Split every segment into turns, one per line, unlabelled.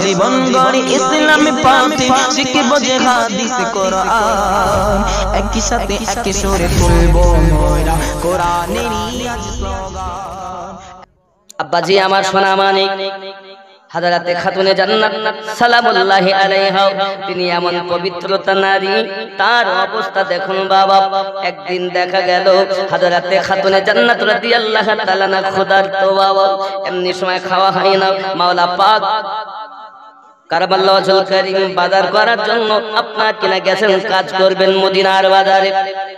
জীবন গড়ি ইসলামী পথে শিখব যে হাদিস কোরআন একই সাথে একই সুরে তুলব মোরা কোরআনেরই আজ স্লোগান।
আব্বাজি আমার সোনা মানিক হযরতে খাতুনে জান্নাত সালামুল্লাহি আলাইহা, তিনি এমন পবিত্রতা নারী, তার অবস্থা দেখুন বাবা। একদিন দেখা গেল হযরতে খাতুনে জান্নাত রাদিয়াল্লাহু তাআলা না খোদার তো বাবা, এমনি সময় খাওয়া হয় না। মাওলা পাক কারবালাহুল কারীম বাজার করার জন্য আপনার কিনা গেছেন, কাজ করবেন মদিনার বাজারে,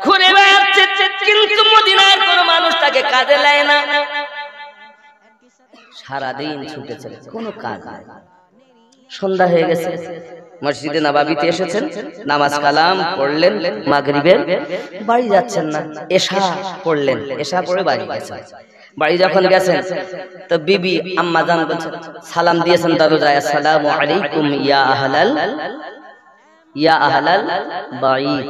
ঘুরে বেড়াচ্ছে, কিন্তু মদিনার কোন মানুষ তাকে কাজে লায় না। সারাদিন ছুটেছেন, কোনো কাজ নাই। সন্ধ্যা হয়ে গেছে, মসজিদে নববীতে এসেছেন, নামাজ কালাম পড়লেন মাগরিবের, বাড়ি যাচ্ছেন না। এশা পড়লেন, এশা পড়ে বাড়ি গেছেন। বাড়ি যখন গেছেন তো বিবি আম্মা জান বলছেন, সালাম দিয়েছেন দরজায়, আসসালামু আলাইকুম ইয়া আহলাল বাইত।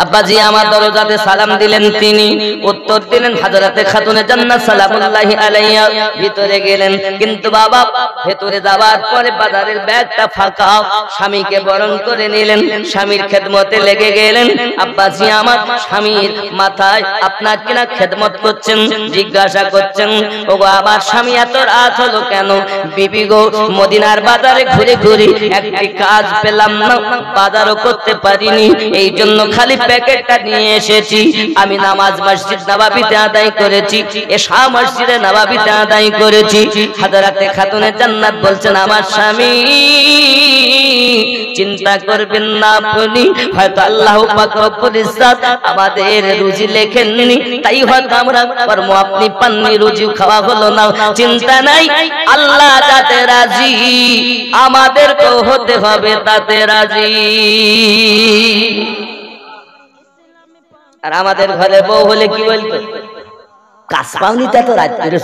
আব্বাজি আমার দরজাতে সালাম দিলেন, তিনি উত্তর দিলেন হযরতে খাতুনে জান্নাত সালামুল্লাহি আলাইহা। ভিতরে গেলেন, কিন্তু বাবা ভিতরে যাওয়ার পরে বাজারের ব্যাগটা ফাঁকা, স্বামীকে বরণ করে নিলেন, স্বামীর খেদমতে লেগে গেলেন। আব্বাজি আমার স্বামীর মাথায় আপনার কিনা খেদমত করছেন, জিজ্ঞাসা করছেন, ওগো আমার স্বামী এত রাত হলো কেন? বিবি গো, মদিনার বাজারে ঘুরে ঘুরে একটি কাজ পেলাম না, বাজারও করতে পারিনি, এই জন্য খালি প্যাকেটটা নিয়ে এসেছি। আমি নামাজ মসজিদ নববীতে আদায় করেছি, এশা মসজিদে নববীতে আদায় করেছি। হযরতে খাতুনে জান্নাত বলছেন, আমার স্বামী চিন্তা করবেন না আপনি, হয়তো আল্লাহ পাক রব্বুল ইজ্জত আমাদের রুজি লেখেননি, তাই হয়তো আমরা কর্ম আপনি পাননি, রুজি খাওয়া হলো না। চিন্তা নাই, আল্লাহ যাতে রাজি আমাদেরকেও হতে হবে তাতে রাজি। আর আমাদের ঘরে বউ হলে কি বলতো, কাজ পাওনি তা তো রাত করে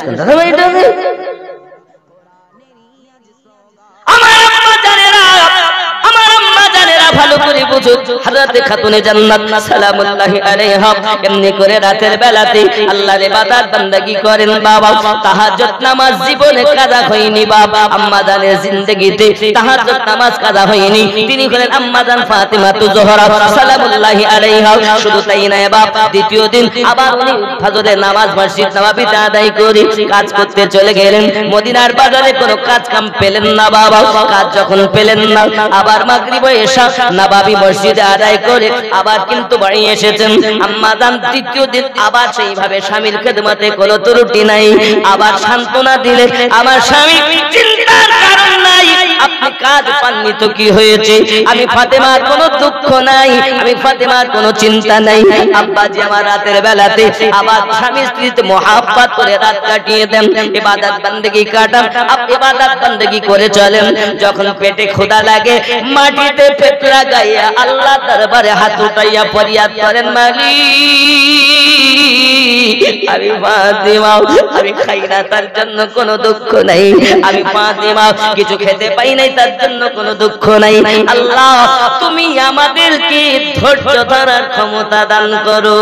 ভালো করে বুঝো। হযরতে খাতুনে জান্নাত সালামুল্লাহি আলাইহা এমনি করে রাতের বেলাতে আল্লাহর ইবাদত বান্দাগি করেন বাবা। তাহাজ্জুদ নামাজ জীবনে কাজা হয়নি বাবা, আম্মা জানের জিন্দেগিতে তাহাজ্জুদ নামাজ কাজা হয়নি। তিনি হলেন আম্মা জান ফাতিমা জোহরা সালামুল্লাহি আলাইহা। শুধু তাই নয় বাবা, দ্বিতীয় দিন আবার উনি ফজরের নামাজ মসজিদ নববীতে আদায় করে কাজ করতে চলে গেলেন। মদিনার বাজারে কোনো কাজ কাম পেলেন না বাবা। কাজ যখন পেলেন না, আবার মাগরিব এশা নববী মসজিদে আদায় করে আবার কিন্তু বাড়ি এসেছেন। আম্মা জান তৃতীয় দিন আবার সেইভাবে স্বামীর খেদমতে কোনো ত্রুটি নাই, আবার সান্ত্বনা দিলে, আমার স্বামী চিন্তার কারণ নাই, আপনি কাজ পাননি তো কি হয়েছে, আমি ফাতেমার কোনো দুঃখ নাই, আমি ফাতেমার কোনো চিন্তা নাই। আব্বাজি আমার রাতের বেলাতে আবার স্বামী স্ত্রীতে মোহাব্বত করে রাত কাটিয়ে দেন, ইবাদত বান্দেগি কাটান, ইবাদত বান্দেগি করে চলেন। যখন পেটে ক্ষুধা লাগে, মাটিতে পেট লাগাইয়া আল্লাহ দরবারে হাত উঠাইয়া ফরিয়াদ করেন, মালিক আমি ফাতেমা, আমি খাই না তার জন্য কোনো দুঃখ নাই, আমি ফাতেমা কিছু খেতে পাই নাই তার জন্য কোনো দুঃখ নাই। আল্লাহ তুমি আমাদেরকে ধৈর্য ধরার ক্ষমতা দান করো।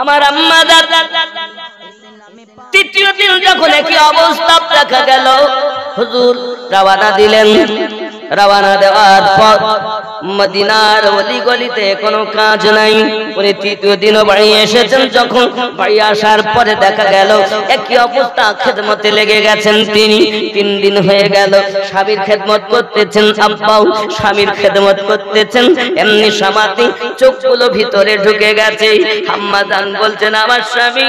আমার আম্মা জান তৃতীয় দিন যখন একই অবস্থা দেখা গেল, হুজুর রওনা দিলেন। রওনা দেওয়ার পর মদিনার অলি গলিতে কোনো কাজ নাই। উনি তৃতীয় দিনও বাড়ি এসেছেন। যখন বাড়ি আসার পরে দেখা গেল একই অবস্থা, খেদমতে লেগে গেছেন তিনি। 3 দিন হয়ে গেল স্বামীর খেদমত করতেছেন, আব্বাও স্বামীর খেদমত করতেছেন। এমনি সমাধি চোখগুলো ভিতরে ঢুকে গেছে। আম্মা জান বলছেন, আমার স্বামী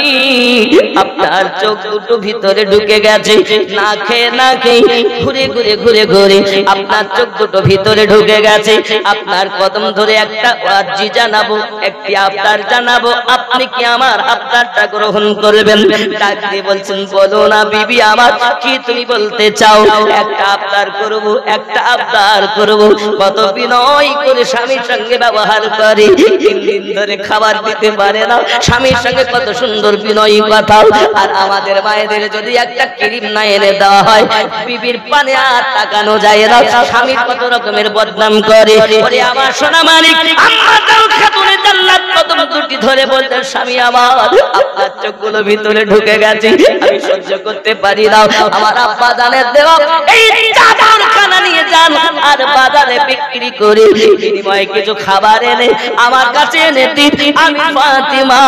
আপনার চোখ দুটো ভিতরে ঢুকে গেছে, না খেয়ে না খেয়ে ঘুরে ঘুরে ঘুরে ঘুরে আপনার চোখ দুটো ভিতরে ঢুকে গেছে। আপনার কদম ধরে একটা ওয়াজি জানাবো, একটি আবদার জানাবো, আপনি কি আমার আবদারটা গ্রহণ করবেন? ডাক দিয়ে বলছেন, বলো না বিবি আমার, কি তুমি বলতে চাও? একটা আবদার করব, একটা আবদার করব। কত বিনয় করে স্বামীর সঙ্গে ব্যবহার করে, 3 দিন ধরে খাবার দিতে পারে না, স্বামীর সঙ্গে কত সুন্দর বিনয়ী কথা। আর আমাদের মায়েদের যদি একটা ক্রিম না এনে দেওয়া হয়, বিবির পানে আর তাকানো যায় না, স্বামী কত রকমের বদনাম করে। ওরে আমার সোনা মালিক আম্মা জান খাতুনে জান্নাত কদম দুটি ধরে বলতেন স্বামী আমার আপনার চোখগুলো ভিতরে ঢুকে গেছে আমি সহ্য করতে পারি না আমার আব্বা জানের দেওয়া এই চাদরখানা নিয়ে যান আর বাজারে বিক্রি করে বিনিময়ে কিছু খাবার এনে আমার কাছে এনে দিন আমি ফাতিমা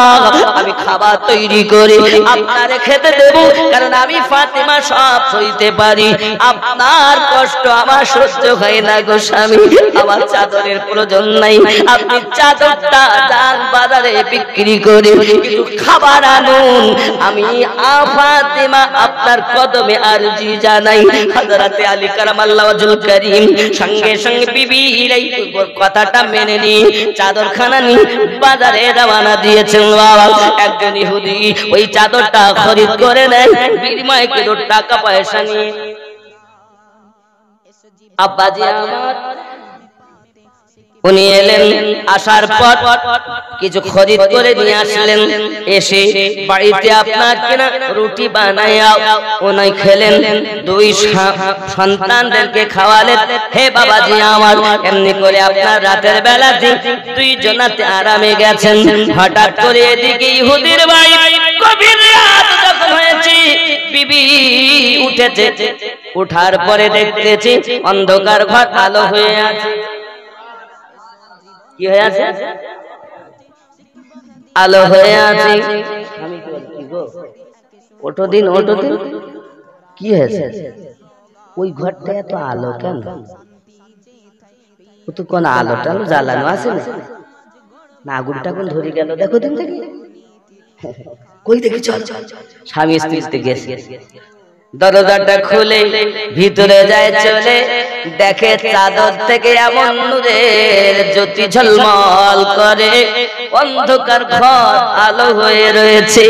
আমি খাবার তৈরি করে আপনারে খেতে দেব কারণ আমি ফাতিমা সব সইতে পারি আপনার কষ্ট আমার সহ্য হয় না গো স্বামী আমার চাদরের প্রয়োজন নাই আপনি চাদরটা যান বাজারে বিক্রি করে কিছু খাবার আনুন আমি ফাতিমা আপনার কদমে আরজি জানাই হযরতে আলী কারামাল্লাহু ওয়াজহুল কারীম সঙ্গে সঙ্গে বিবির এই কথাটা মেনে নিয়ে চাদরখানা নিয়ে বাজারে রওনা দিয়েছেন বাবা একজন ইহুদি ওই চাদরটা খরিদ করে নেয় বিনিময়ে কিছু টাকা পয়সা নিয়ে আব্বাজি আমার উনি এলেন আসার পর কিছু খরিদ করে নিয়ে আসলেন এসে বাড়িতে আপনার কিনা রুটি বানায়া উনি খেলেন দুই সন্তানদেরকে খাওয়ালেন হে বাবাজি আমার এমনি করে আপনার রাতের বেলাতে দুই জনাতে আরামে গেছেন হঠাৎ করে এদিকে ইহুদির ভাই গভীর রাত যখন হয়েছে বিবি উঠেছে উঠার পরে দেখতেছি অন্ধকার ঘর আলো হয়ে আছে কি হয়ে আছে আলো হয়ে আছে আমি কি গো ওঠো দিন কি হয়েছে ওই ঘরটা এত আলো কেন ও তো কোন আলো টালো জ্বালানো আছে না আগুনটা কোন ধরে গেল দেখো দিন দেখি কই দেখি চল স্বামী স্ত্রীতে গেছে দরজাটা খুলে ভিতরে যায় চলে দেখে চাদর থেকে এমন নূরের জ্যোতি ঝলমল করে অন্ধকার ঘর আলো হয়ে রয়েছে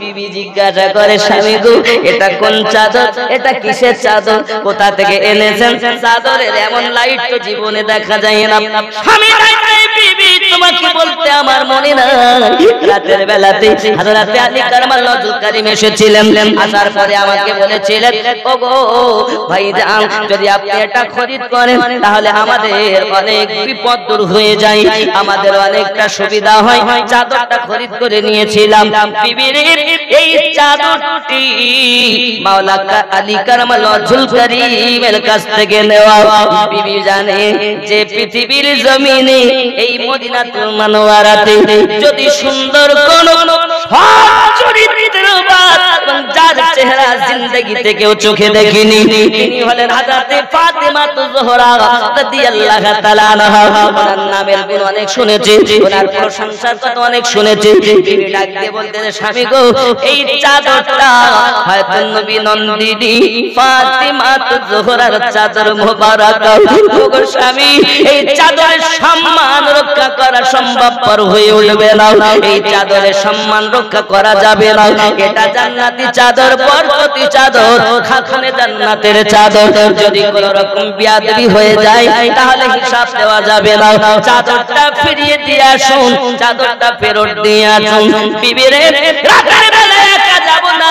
বিবি জিজ্ঞাসা করে স্বামী গো এটা কোন চাদর এটা কিসের চাদর কোথা থেকে এনেছেন চাদরের এমন লাইট তো জীবনে দেখা যায় না স্বামী বিবি তোমাকে বলতে আমার মনে নাই রাতের বেলাতে হযরতে আলী কারামাল্লাহু ওয়াজহুল কারীম এসেছিলেন আসার পরে আমাকে বলেছিলেন ওগো ভাইজান যদি আপনি এটা খরিদ করেন তাহলে আমাদের অনেক বিপদ দূর হয়ে যায় আমাদের অনেকটা সুবিধা হয় চাদরটা খরিদ করে নিয়েছিলাম বিবির এই চাদরটি মাওলা আলী কারামাল্লাহু ওয়াজহুল কারীমের কাছ থেকে নেওয়া বিবি জানে যে পৃথিবীর জমিনে এই মদিনাতুল মুনাওয়ারাতে যদি সুন্দর কোন চরিত্রবান এবং যার চেহারা জিন্দেগিতে কেউ চোখে দেখেনি তিনি হলেন হযরতে ফাতিমা জোহরা রাদিয়াল্লাহু তাআলা আনহা ওনার নামের গুণ অনেক শুনেছি ওনার প্রশংসার কথা অনেক শুনেছি তিনি ডাক দিয়ে বলতেন স্বামী গো এই চাদরটা হয়তো নবী নন্দিনী ফাতিমা জোহরার চাদর মোবারক গো স্বামী এই চাদরের সম্মান রক্ষা করা সম্ভবপর হয়ে উঠবে না এই চাদরের সম্মান রক্ষা করা যাবে না এটা জান্নাতি চাদর বরকতি চাদর খাখানে জান্নাতের চাদর যদি কোনো রকম বিয়াদবি হয়ে যায় তাহলে হিসাব দেওয়া যাবে না চাদরটা ফিরিয়ে দিয়ে আসুন চাদরটা ফেরত দিয়ে আসুন বিবিরে রাতের বেলা একা যাব না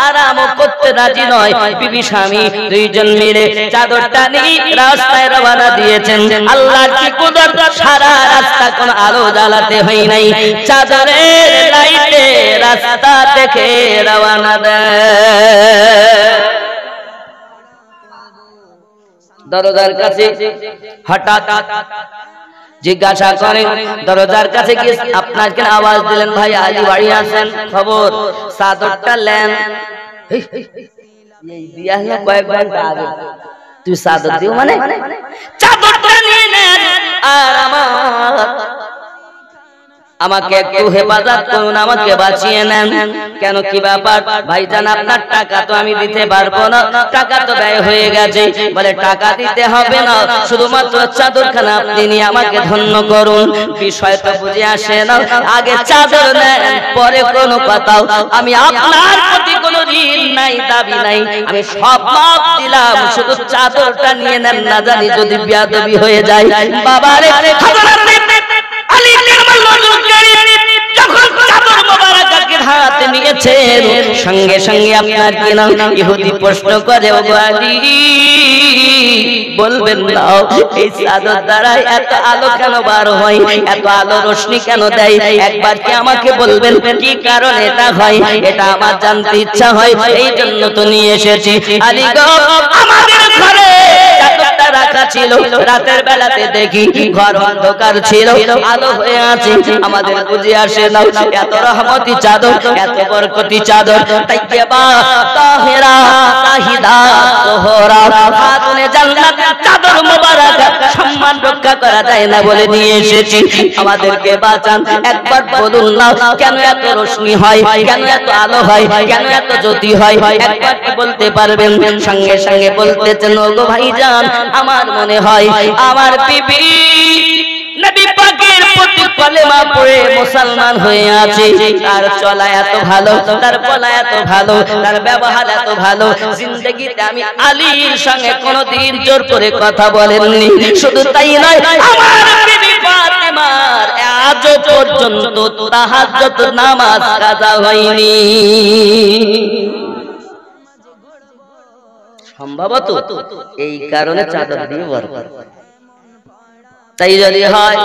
আরাম করতে রাজি নয় বিবি স্বামী দুইজন মিলে চাদরটা নিয়ে রাস্তায় রওনা দিয়েছেন আল্লাহর কি কুদরত সারা রাস্তা কোন আলো জ্বালাতে হয় নাই চাদরের লাইটে রাস্তা দেখে রওনা দেয় দরজার কাছে হঠাৎ জিজ্ঞাসা করে দরজার কাছে গিয়ে আপনার কেন আওয়াজ দিলেন ভাই আলী বাড়ি আছেন খবর চাদরটা নেন এই বিয়া হলো কয়েক ঘন্টা আগে তুই চাদর দিও মানে চাদরটা নিয়ে নেন আর আমাকে একটু হেফাজত করুন আমাকে বাঁচিয়ে নেন কেন কি ব্যাপার ভাইজান আপনার টাকা তো আমি দিতে পারবো না টাকা তো ব্যয় হয়ে গেছে বলে টাকা দিতে হবে না শুধুমাত্র চাদরখানা আপনি নিয়ে আমাকে ধন্য করুন বিষয় তো বুঝে আসে না আগে চাদর নেন পরে কোনো কথা আমি আপনার প্রতি কোনো ঋণ নাই দাবি নাই আমি সব মাপ দিলাম শুধু চাদরটা নিয়ে নেন না জানি যদি বেয়াদবি হয়ে যায় বাবারে আলী কারামাল্লাহু যখন চাদর মোবারককে হাতে নিয়েছেন সঙ্গে সঙ্গে আপনার কি নাম ইহুদি প্রশ্ন করে ও আলী বলবেন না এই চাদর দ্বারা এত আলো কেন বার হয়, এত আলো রোশনি কেন দেয়? একবার কি আমাকে বলবেন কি কারণে এটা হয়? এটা আমার জানতে ইচ্ছা হয়, এই জন্য তো নিয়ে এসেছি। আলী গো, আমাদের ঘরে চাদরটা রাখা ছিল, রাতের বেলাতে দেখি ঘর অন্ধকার ছিল, আলো হয়ে আছে, আমাদের বুঝে আসে না এত রহমতি চাদর, এত বরকতি চাদর। তাইয়্যিবা তাহিরা তাহিদা তোহরা খাতুনে জান্নাত চাদর মোবারক সম্মান রক্ষা করা যায় না বলে নিয়ে এসেছি। আমাদেরকে বাঁচান, একবার বলুন না কেন এত রোশনি হয়, কেন এত আলো হয়, কেন এত জ্যোতি হয়? একবার কি বলতে পারবেন? সঙ্গে সঙ্গে বলতেছেন ওগো ভাইজান, আমার মনে হয় আমার বিবি নবী পাকের প্রতি কলেমা পড়ে মুসলমান হয়ে আছে, তার চলা এত ভালো, তার বলা এত ভালো, তার ব্যবহার এত ভালো, জিন্দেগিতে আমি আলীর সঙ্গে কোনোদিন জোর করে কথা বলেননি। শুধু তাই নয়, আমার বিবি ফাতেমার আজ পর্যন্ত তাহাজ্জুদ নামাজ কাজা হয়নি। সম্ভবত এই কারণে চাদর দিয়ে বরকত। তাই যদি হয়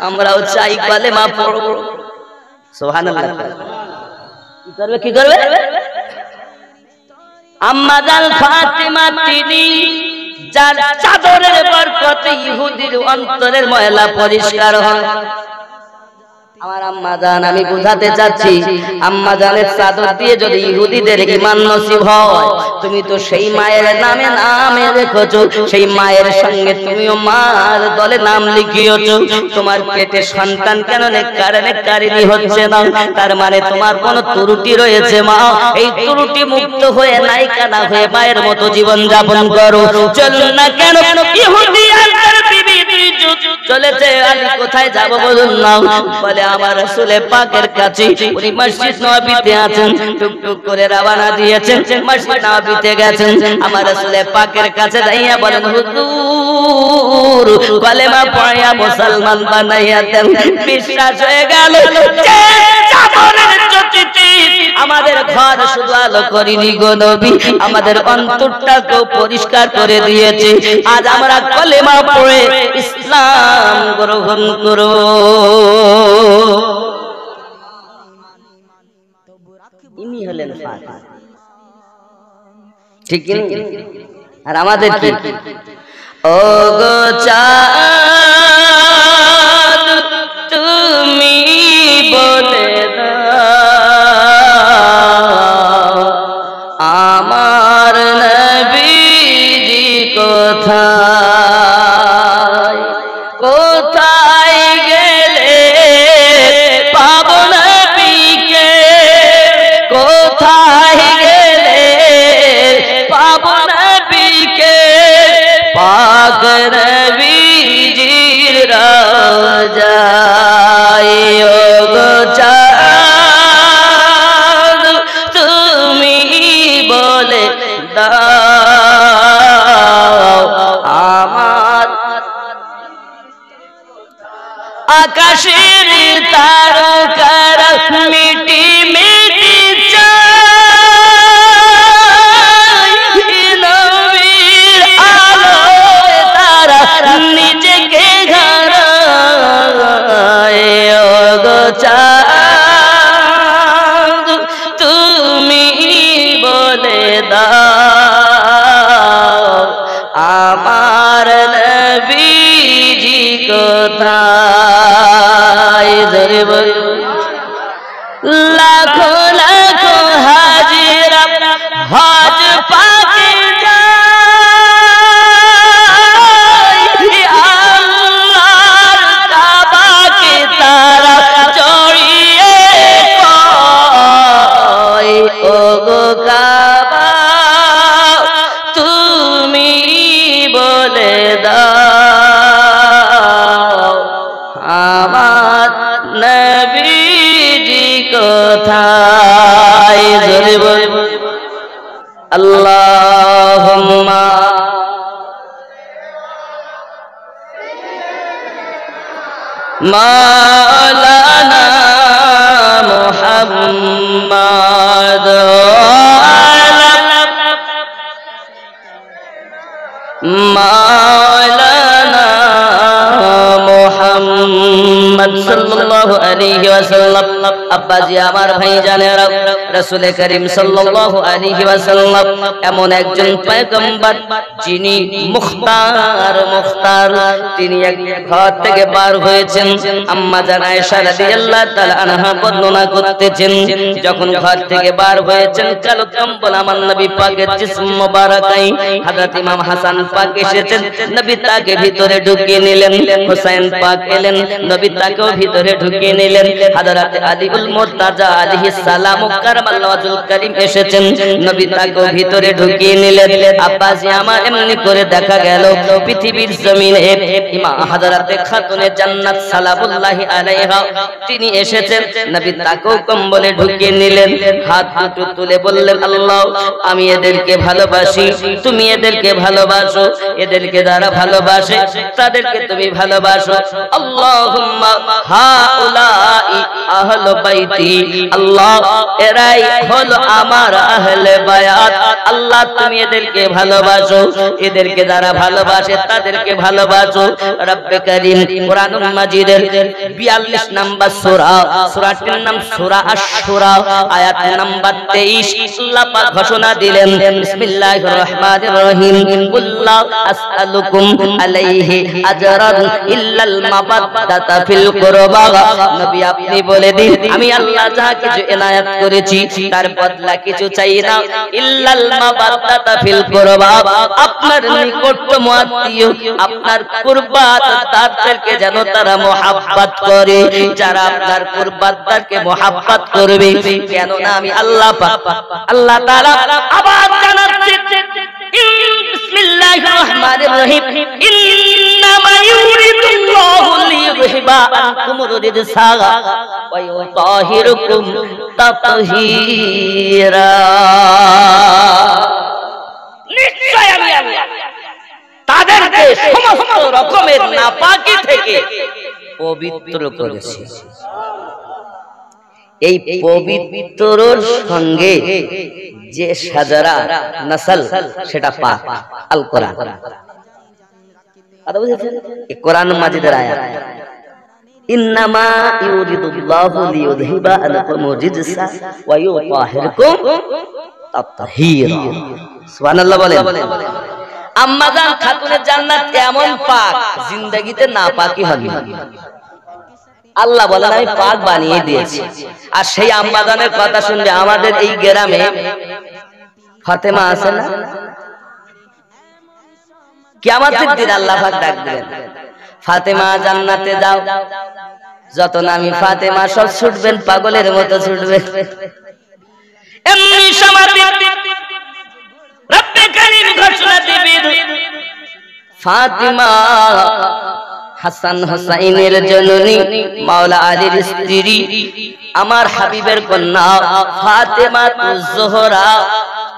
আমরাও চাই কালেমা পড়ব। সুবহানাল্লাহ। কি করবে? আম্মা জান ফাতেমা তিনি যার চাদরের বরকতে ইহুদির অন্তরের ময়লা পরিষ্কার হয়। আমার আম্মা জান, আমি বুঝাতে চাচ্ছি, আম্মা জানের চাদর দিয়ে যদি ইহুদিদের ঈমান নসিব হয়, তুমি তো সেই মায়ের নামে রেখেছো, সেই মায়ের সঙ্গে তুমিও মার দলে নাম লিখিয়েছো। তোমার পেটে সন্তান কেন নেককারিনী হচ্ছে না? তার মানে তোমার কোনো ত্রুটি রয়েছে মা। এই ত্রুটি মুক্ত হয়ে নায়িকা না হয়ে মায়ের মতো জীবন যাপন করো। চলুন না কেন ইহুদি আর তার বিবি চলেছে। আলী কোথায় যাব বলুন না? বলে আমার রাসূল পাকের কাছে। উনি মসজিদ নববীতে আছেন, টুকটুক করে রওনা দিয়েছেন, মসজিদ নববীতে গেছেন। আমার রাসূল পাকের কাছে যাইয়া বলেন হুজুর কলেমা পড়িয়া মুসলমান বানাইয়া দেন। বিশ্বাস হয়ে গেল যে চাদরের জ্যোতিতে আমাদের ঘর শুধু আলো করিনি গো নবী, আমাদের অন্তরটাকেও পরিষ্কার করে দিয়েছে। আজ আমরা কলেমা পড়ে ইসলাম গ্রহণ করব। ইনি হলেন ফাতিমা, ঠিক কি? আর আমাদের কি? ও গো চাঁদ তুমি বলে আমার নবীজি কোথায়, কোথায় গেলে পাবো নবীকে, কোথায় গেলে পাবো নবীকে, পাক নবীজির রওজায়। ও গো চাঁদ তুমি বলে দাও আমার আকাশের তারকার মিটি মিটি চাই, নবীর আলোয় তারা নিজেকে ঘাড়ায়। ও গো চাঁদ তুমি বলে দাও আমার নবীজি কোথায়। জোরে বলো। লাখো লাখো হাজিরা হজ পাকে যায়, আল্লাহর কাবাকে তারা জড়িয়ে কয়, ও গো কাবা তুমি বলে দাও আমার নবীজি কোথায়। জোরে বল। আল্লাহুম্মা মাওলানা মুহাম্মদ মাওলানা মুহাম্মদ সাল্লাল্লাহু আলাইহি ওয়াসাল্লাম। আব্বাজি আমার ভাইজানেরা, রাসূল করিম সাল্লাল্লাহু আলাইহি ওয়াসাল্লাম এমন একজন পয়গম্বর যিনি মুখতার, তিনি এক ঘর থেকে বার হয়েছেন। আম্মা জান আয়েশা রাদিয়াল্লাহু তাআলা আনহা বর্ণনা করতেছেন, যখন ঘর থেকে বার হয়েছেন কালো কম্বল আমার নবী পাকের জিসম মোবারকাই, হযরত ইমাম হাসান পাক এসেছেন, নবী তাকে ভিতরে ঢুকিয়ে নিলেন। হুসাইন পাক এলেন, নবী তাকেও ভিতরে ঢুকিয়ে নিলেন। হযরত আলীউল মুরতাজা আলাইহিস সালাম কারামাল্লাহু ওয়াজহুল কারীম এসেছেন, নবী তাকেও ভিতরে ঢুকিয়ে নিলেন। আব্বাজি আমার এমনি করে দেখা গেল পৃথিবীর জমিনে ইমাম হযরতে খাতুনে জান্নাত সালামুল্লাহি আলাইহা তিনি এসেছেন, নবী তাকেও কম্বলে ঢুকিয়ে নিলেন। হাত দুটো তুলে বললেন, আল্লাহ আমি এদেরকে ভালোবাসি, তুমি এদেরকে ভালোবাসো, এদেরকে যারা ভালোবাসে তাদেরকে তুমি ভালোবাসো। আল্লাহুম্মা হাউলাই আহলে বাইতি, আল্লাহ এরাই হলো আমার আহলে বায়াত, আল্লাহ তুমি এদেরকে ভালোবাসো, এদেরকে যারা ভালোবাসে তাদেরকে ভালোবাসো। রব্বে কারীম কোরআনুল মাজিদের 42 নম্বর সূরা, সূরাটির নাম সূরা আশ-শুরা, আয়াত নাম্বার 23 আল্লাহ পাক ঘোষণা দিলেন, বিসমিল্লাহির রহমানির রহিম, কুল্লা আসআলুকুম আলাইহি আজরান ইল্লাল মাবাদদাতা ফিল কুরবা। নবী আপনি বলে দিন, আমি আল্লাহ যা কিছু ইনায়াত করেছি তার বদলা কিছু চাই না, ইল্লাল মাবাদদাতা ফিল কুরবা, আপনার নিকটতম আত্মীয়, আপনার কুরবাতদারদেরকে যেন তারা মুহাব্বত করে, যারা আপনার কুরবাতদারকে মুহাব্বত করবে, কেন না আমি আল্লাহ পাক আল্লাহ তাআলা আবার জানাচ্ছেন, বিসমিল্লাহির রহমানির রহিম, ইন্নামা ইউরিদুল্লাহু লিইয়ুযহিবা আনকুমুর রিজসা ওয়া ইউতাহিরুকুম তাতহীরা। নিশ্চয় আমি আল্লাহ তাদেরকে সমস্ত রকমের নাপাকি থেকে পবিত্র করেছি। এই পবিত্রর সঙ্গে যে সাজারা নসল সেটা পাক, আল কোরআন। কথা বুঝেছেন? এই কোরআন মাজিদের আয়াত, ইন্নামা ইউরিদুল্লাহু লিইয়ুযহিবা আনকুমুর রিজসা ওয়া ইউতাহিরুকুম তাতহীরা। সুবহানাল্লাহ বলেন। আম্মা জান খাতুনে জান্নাত এমন পাক, জিন্দেগিতে নাপাকি হবে না। আল্লাহ বলেন আমি পাক বানিয়ে দিয়েছি। আর সেই আম্মা জানের কথা শুনলে আমাদের এই গ্রামে ফাতেমা আছে না, কিয়ামতের দিন আল্লাহ পাক ডাক দিবেন, ফাতেমা জান্নাতে যাও। যত নামি ফাতেমা সব ছুটবেন, পাগলের মতো ছুটবেন। এমনি সমাধি রব্বে কারীম ঘোষণা দিবেন, ফাতেমা হাসান হুসাইনের জননী, মাওলা আলীর স্ত্রী, আমার হাবিবের কন্যা ফাতেমা জোহরা,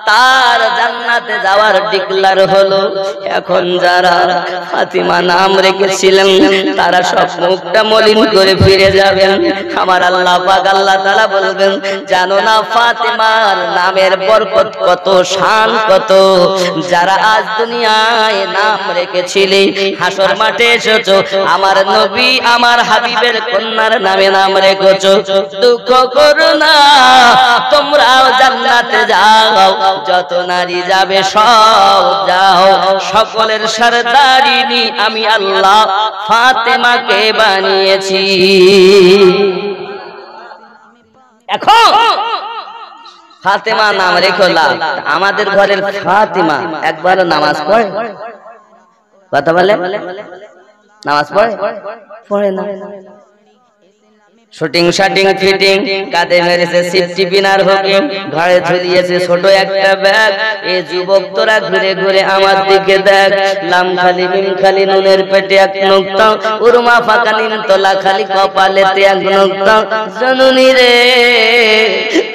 তার জান্নাতে যাওয়ার ডিক্লার হলো। এখন যারা ফাতিমা নাম রেখেছিলেন তারা সব মুখটা মলিন করে ফিরে যাবেন। আমার আল্লাহ পাক আল্লাহ তাআলা বলবেন, জানো না ফাতিমার নামের বরকত কত, শান কত। যারা আজ দুনিয়ায় নাম রেখেছিলে, হাসর মাঠে এসেছো, আমার নবী আমার হাবিবের কন্যার নামে নাম রেখেছো, দুঃখ করো না, তোমরাও জান্নাতে যাও। যত নারী যাবে সব যাও, সকলের সরদারিনী আমি আল্লাহ ফাতেমাকে বানিয়েছি। এখন ফাতেমা নাম রেখো লাভ, আমাদের ঘরের ফাতিমা একবারও নামাজ পড়ে? কথা বলে নামাজ পড়ে? পড়ে না। শুটিং শাটিং ফিটিং, কাঁধে মেরেছে সিফটি বিনার হোকে, ঘাড়ে ঝুলিয়েছে ছোট একটা ব্যাগ। এই যুবক তোরা ঘুরে ঘুরে আমার দিকে দেখ, লাম খালি মিম খালি নুনের পেটে এক নুক্তা, উরমা ফাঁকা নিম তোলা খালি কপালেতে এক নুক্তা। জননী রে,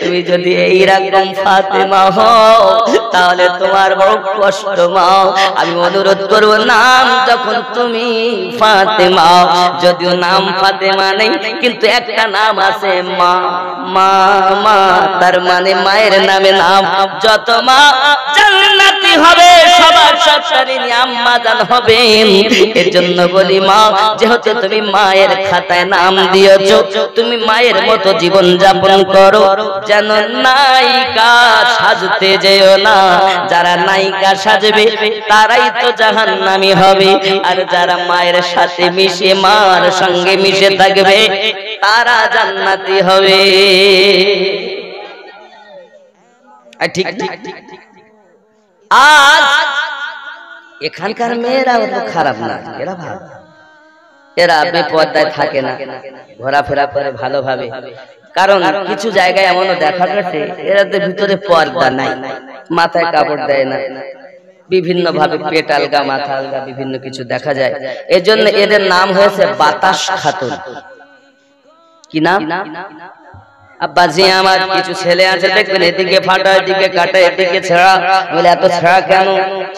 তুমি যদি এইরকম ফাতেমা হও তাহলে তোমার বড় কষ্ট মা। আমি অনুরোধ করব, নাম যখন তুমি ফাতেমা, যদিও নাম ফাতেমা নেই কিন্তু একটা নাম আছে মা। মা মা তার মানে মায়ের নামে নাম। যত মা জান্নাতি হবে সবার সম্মানশালিনী আম্মা জান হবেন। এর জন্য বলি মা, যেহেতু তুমি মায়ের খাতায় নাম দিয়েছো, তুমি মায়ের মতো জীবন যাপন করো, যেন নায়িকা সাজতে যেও না। যারা নায়িকা সাজবে তারাই তো জাহান্নামী হবে, আর যারা মায়ের সাথে মিশে মার সঙ্গে মিশে থাকবে তারা জান্নাতি হবে। ঠিক ঠিক। আজ এখানকার মেয়েরা অত খারাপ না, এরা ভালো, এরা বেপরদায় থাকে না, ঘোরাফেরা করে ভালোভাবে। কারণ কিছু জায়গায় এমনও দেখা গেছে এরাদের ভিতরে পর্দা নাই, মাথায় কাপড় দেয় না, বিভিন্ন ভাবে পেট আলগা, মাথা আলগা, বিভিন্ন কিছু দেখা যায়। এজন্য এদের নাম হয়েছে বাতাস খাতুন। কি নাম? আব্বাজি আমার কিছু ছেলে আছে দেখবেন এদিকে ফাটা, এদিকে কাটা, এদিকে ছেঁড়া। বলে এত ছেঁড়া কেন?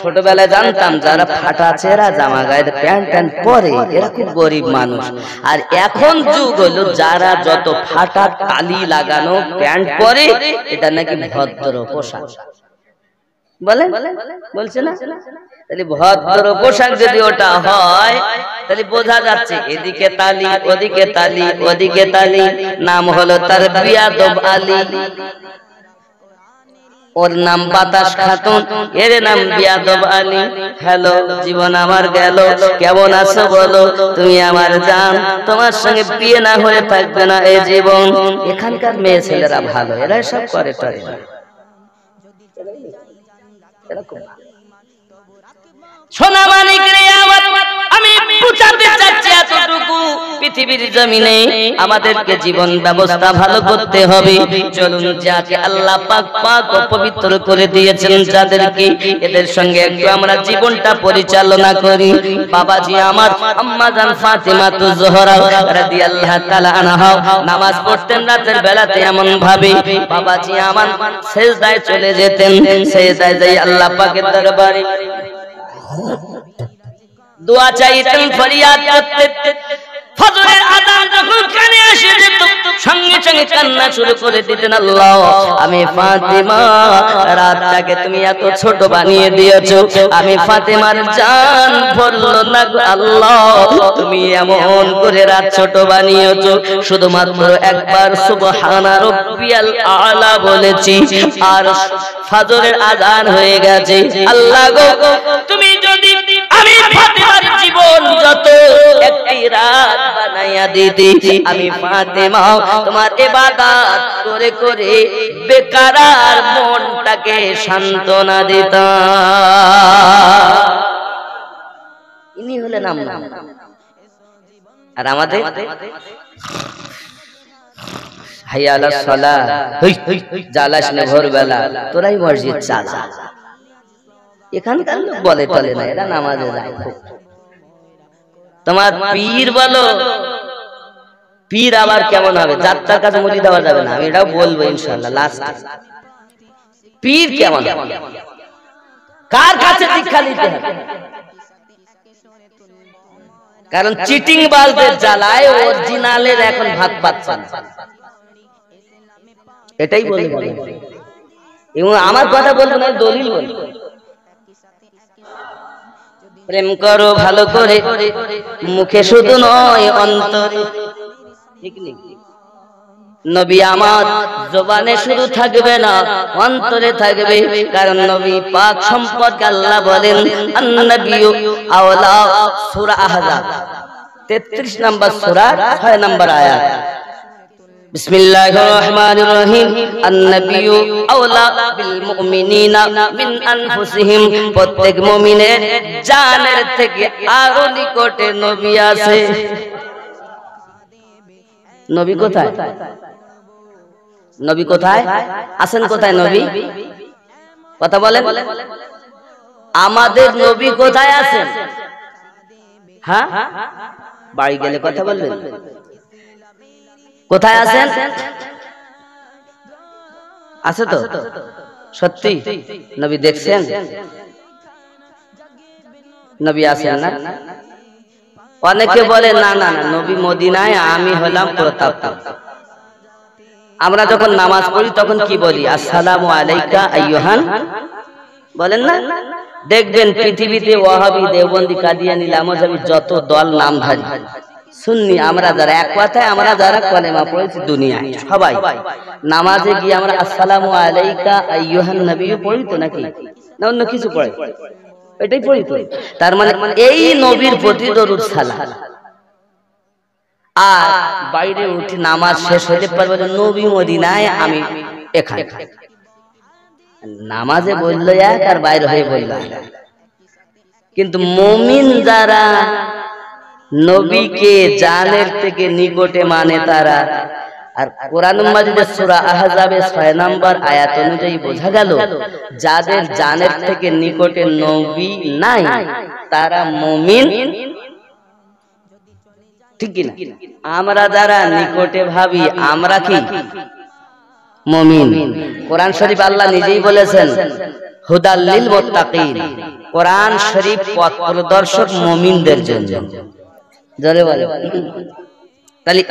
ছোটবেলায় জানতাম যারা ফাটা ছেঁড়া জামা গায়ে প্যান্ট ট্যান্ট পরে এরা খুব গরিব মানুষ। আর এখন যুগ হলো যারা যত ফাটা টালি লাগানো প্যান্ট পরে এটা নাকি ভদ্র পোশাক। বলেন বলছে না? তাহলে ভদ্র পোশাক যদি ওটা হয় তাহলে বোঝা যাচ্ছে এদিকে তালি, ওদিকে তালি, ওদিকে তালি। নাম হলো তার বিয়াদব আলী, ওর নাম বাতাস খাতুন, এর নাম বিয়াদব আলী। হ্যালো জীবন আমার গেল, কেমন আছো বলো? তুমি আমার জান, তোমার সঙ্গে বিয়ে না হয়ে থাকবে না এই জীবন। এখানকার মেয়ে ছেলেরা ভালো, এরা সব করে টরে। সোনা মানিক রে আমার, আমি বুঝাতে চাচ্ছি এতটুকু, পৃথিবীর জমিনে আমাদেরকে জীবন ব্যবস্থা ভালো করতে হবে। চলুন যাকে আল্লাহ পাক পাক ও পবিত্র করে দিয়েছেন যাদেরকে, এদের সঙ্গে একটু আমরা জীবনটা পরিচালনা করি। বাবাজি আমার আম্মা জান ফাতেমা তু জোহরা রাদিয়াল্লাহু তাআলা আনহা নামাজ পড়তেন রাতের বেলাতে এমন ভাবে, বাবাজি আমার সেজদায় চলে যেতেন, সেজদায় যাই আল্লাহ পাকের দরবারে দোয়া চাইতেন, ফরিয়াদ করতেন। ফজরের আযান যখন কানে আসে যেত সঙ্গে সঙ্গে কান্না শুরু করে দিতেন, আল্লাহ আমি ফাতেমা, রাতটাকে তুমি এত ছোট বানিয়ে দিয়েছো, আমি ফাতেমার জান ভরলো না গো আল্লাহ, তুমি এমন করে রাত ছোট বানিয়েছো। শুধুমাত্র একবার সুবহানা রাব্বিয়াল আলা বলেছি আর ফজরের আযান হয়ে গেছে। আল্লাহ গো তুমি যদি আমি ফাতেমার জীবন যত একটি রাত বানাইয়া দিতে, আমি ফাতেমা তোমার ইবাদত করে করে বেকারার মনটাকে সান্ত্বনা দিতাম। ইনি হলেন আম্মা। আর আমাদের হাইয়া আলাস সালাহ, জ্বালাস না ভোরবেলা, তোরাই মসজিদ চালা। এখানকার লোক বলে টলে না, এরা নামাজে যায়। তোমার পীর বলো, পীর আবার কেমন হবে? যাত্রার কাছে মুড়ি দেওয়া যাবে না, আমি এটাও বলবো ইনশাআল্লাহ লাস্ট। পীর কেমন, কার কাছে দীক্ষা নিতে হবে? কারণ চিটিং বাজদের জ্বালায় অরিজিনালের এখন ভাগ পাচ্ছেন, এটাই বলবো। এবং আমার কথা বলবো না, দলিল বলবো। প্রেম করো ভালো করে, মুখে শুধু নয় অন্তরে। ঠিক নেই? নবী আমার জবানে শুধু থাকবে না, অন্তরে থাকবে। কারণ নবী পাক সম্পর্কে আল্লাহ বলেন আন-নবিয়্যু আওলা, সূরা আহজাব 33 নম্বর সূরা 6 নম্বর আয়াত। বিসমিল্লাহির রহমানির রহিম, আন-নবিয়্যু আওলা বিল মুমিনিনা মিন আনফুসিহিম, প্রত্যেক মুমিনের জানের থেকে আরো নিকটে নবী আছে। নবী কোথায়? নবী কোথায় আছেন? কোথায় নবী? কথা বলেন, আমাদের নবী কোথায় আছেন? হ্যাঁ, বাড়ি গেলে কথা বলবেন। কোথায় আছেন? আছে তো? সত্যি নবী দেখছেন? নবী আছেন না? অনেকে বলে না না না, নবী মদিনায়, আমি হলাম প্রতাপপুর। আমরা যখন নামাজ পড়ি তখন কি বলি? আসসালামু আলাইকা আইয়ুহান বলেন না? দেখবেন পৃথিবীতে ওয়াহাবি, দেওবন্দি, কাদিয়ানি, লামাজাবি যত দল নামধারী সুন্নি আমরা যারা, এক কথায় আমরা যারা কলেমা পড়েছি দুনিয়ায় সবাই, নামাজে গিয়ে আমরা আসসালামু আলাইকা আইয়ুহান নবী পড়ি তো নাকি, না অন্য কিছু পড়ে? এটাই পড়ি তো। তার মানে এই নবীর প্রতি দরুদ সালাম। আর বাইরে উঠে নামাজ শেষ হইতে পারবে নবী মদিনায়, আমি এখানে। নামাজে বললো এক আর বাইরে হয়ে বলল। কিন্তু মুমিন যারা নবীকে জানের থেকে নিকটে মানে তারা, আর কোরআন মাজিদের সূরা আহজাবের 6 নম্বর আয়াত অনুযায়ী বোঝা গেল যাদের জানের থেকে নিকটে নবী নাই তারা মুমিন, ঠিক কি না? আমরা যারা নিকটে ভাবি আমরা কি মুমিন? কোরআন শরীফ আল্লাহ নিজেই বলেছেন হুদাল লিল মুত্তাকিন, কোরআন শরীফ পথ প্রদর্শক মুমিনদের জন্য। জোরে বলে। তাহলে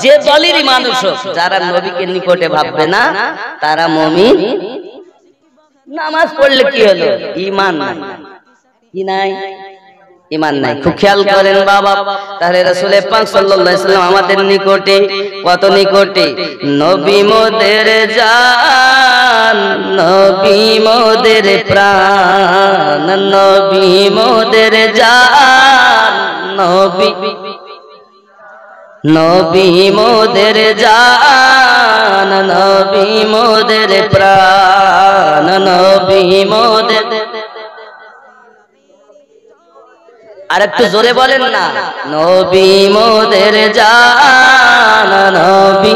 যে দলেরই মানুষ হোক যারা নবীকে নিকটে ভাববে না তারা মুমিন। নামাজ পড়লে কি হলো? ঈমান নাই, কি নাই? ঈমান নাই। খুব খেয়াল করেন বাবা। তাহলে রাসূল পাক সাল্লাল্লাহু আলাইহি ওয়াসাল্লাম আমাদের নিকটে, কত নিকটে? নবী মোদের জান, নবী মোদের প্রাণ, নবী মোদের জান, নবী, নবী মোদের জান, নবী মোদের প্রাণ, নবী মোদের। আর একটু জোরে বলেন না, নবী মোদের জান, নবী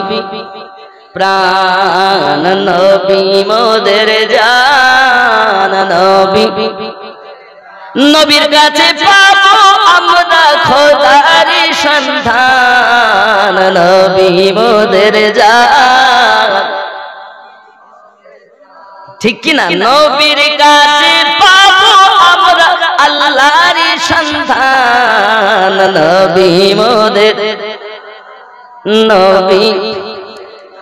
প্রাণ, নবী মোদের জান, নবী। নবীর কাছে পাবো আমরা খোদার সন্ধান, নবী মোদের জান, ঠিক কি না? নবীর কাছে পাবো আমরা আল্লাহর সন্ধান, নবী মোদের, নবী।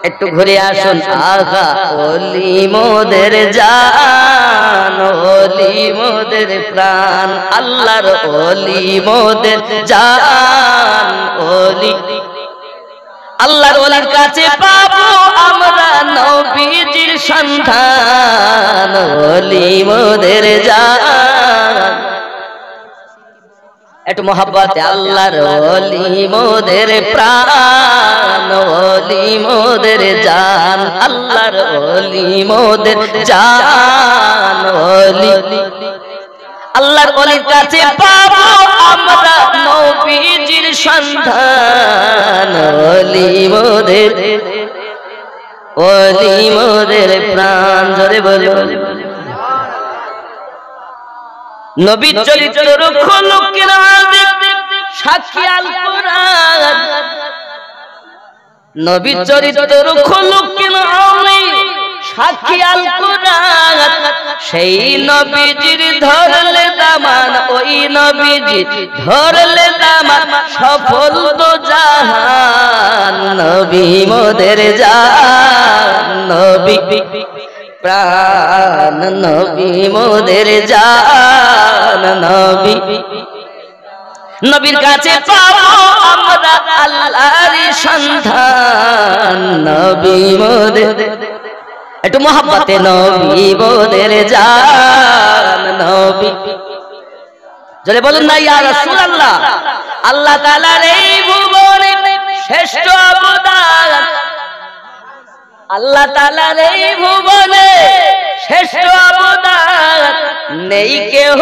একটু ঘুরে আসুন। আগা ওলি মোদের জান, ওলি মোদের প্রাণ, আল্লাহর ওলি মোদের জান, ওলি। আল্লাহর ওলির কাছে পাবো আমরা নবীজির সন্ধান, ওলি মোদের জান। একটু মহব্বতে আল্লাহর ওলি মোদের প্রাণ, ওলি মোদের জান, আল্লাহর ওলি মোদের জান, ওলি। আল্লাহর ওলির কাছে পাবো আমরা নবীজির সন্ধান, ওলি মোদের, ওলি মোদের প্রাণ। জোরে বলো। নবীর চরিত্র খুলুকের সাক্ষী আল কোরআন, নবীর চরিত্র খুলুকের সাক্ষী আল কোরআন। সেই নবীজির ধরলে দামান, ওই নবীজি ধরলে দামান, সফল তো জাহান, নবী মোদের জান, নবী প্রাণ, নবী মোদের জান, নবী। নবীর কাছে পাবো আমরা আল্লাহর সন্ধান, নবী মোদের। একটু মহব্বতে নবী মোদের জান, নবী। জোরে বলুন না ইয়া রাসূলুল্লাহ। আল্লাহ তাআলার এই ভুবনে শ্রেষ্ঠ অবদান, আল্লাহ তাআলার এই ভুবনে শ্রেষ্ঠ অবদান, নেই কেহ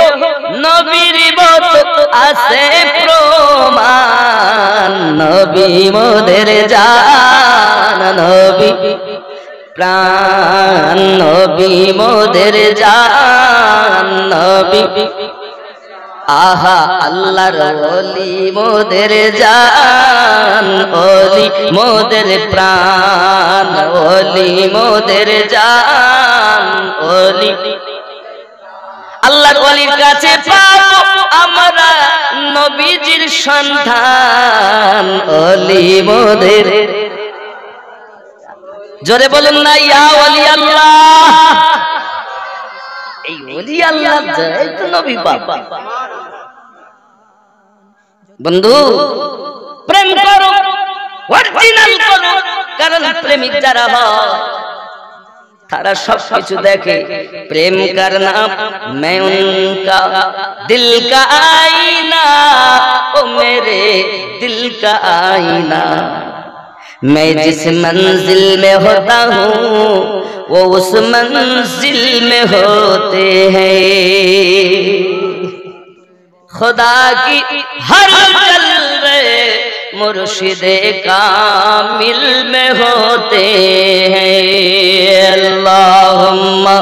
নবীর মতো আছে প্রমাণ, নবী মোদের জান, নবী প্রাণ, নবী মোদের জান, নবী। আহা আল্লাহর ওলি মোদের জান, ওলি মোদের প্রাণ, ওলি মোদের জান, ওলি। আল্লাহর ওলির কাছে পাবো আমরা নবীজির সন্ধান, ওলি মোদের। জোরে বলুন না ইয়া ওলি আল্লাহ। এই ওলি আল্লাহ যায় তো নবী বাবা। বন্ধু প্রেম করো, অরিজিনাল করো, কারণ প্রেমিক যারা হয় তারা সব কিছু দেখে। প্রেম করনা मैं उनका दिल का आईना, ओ मेरे दिल का आईना, मैं जिस मंजिल में होता हूँ वो उस मंजिल में होते हैं। खुदा की हर जलवे मुर्शिदे कामिल में होते हैं। अल्लाहुम्मा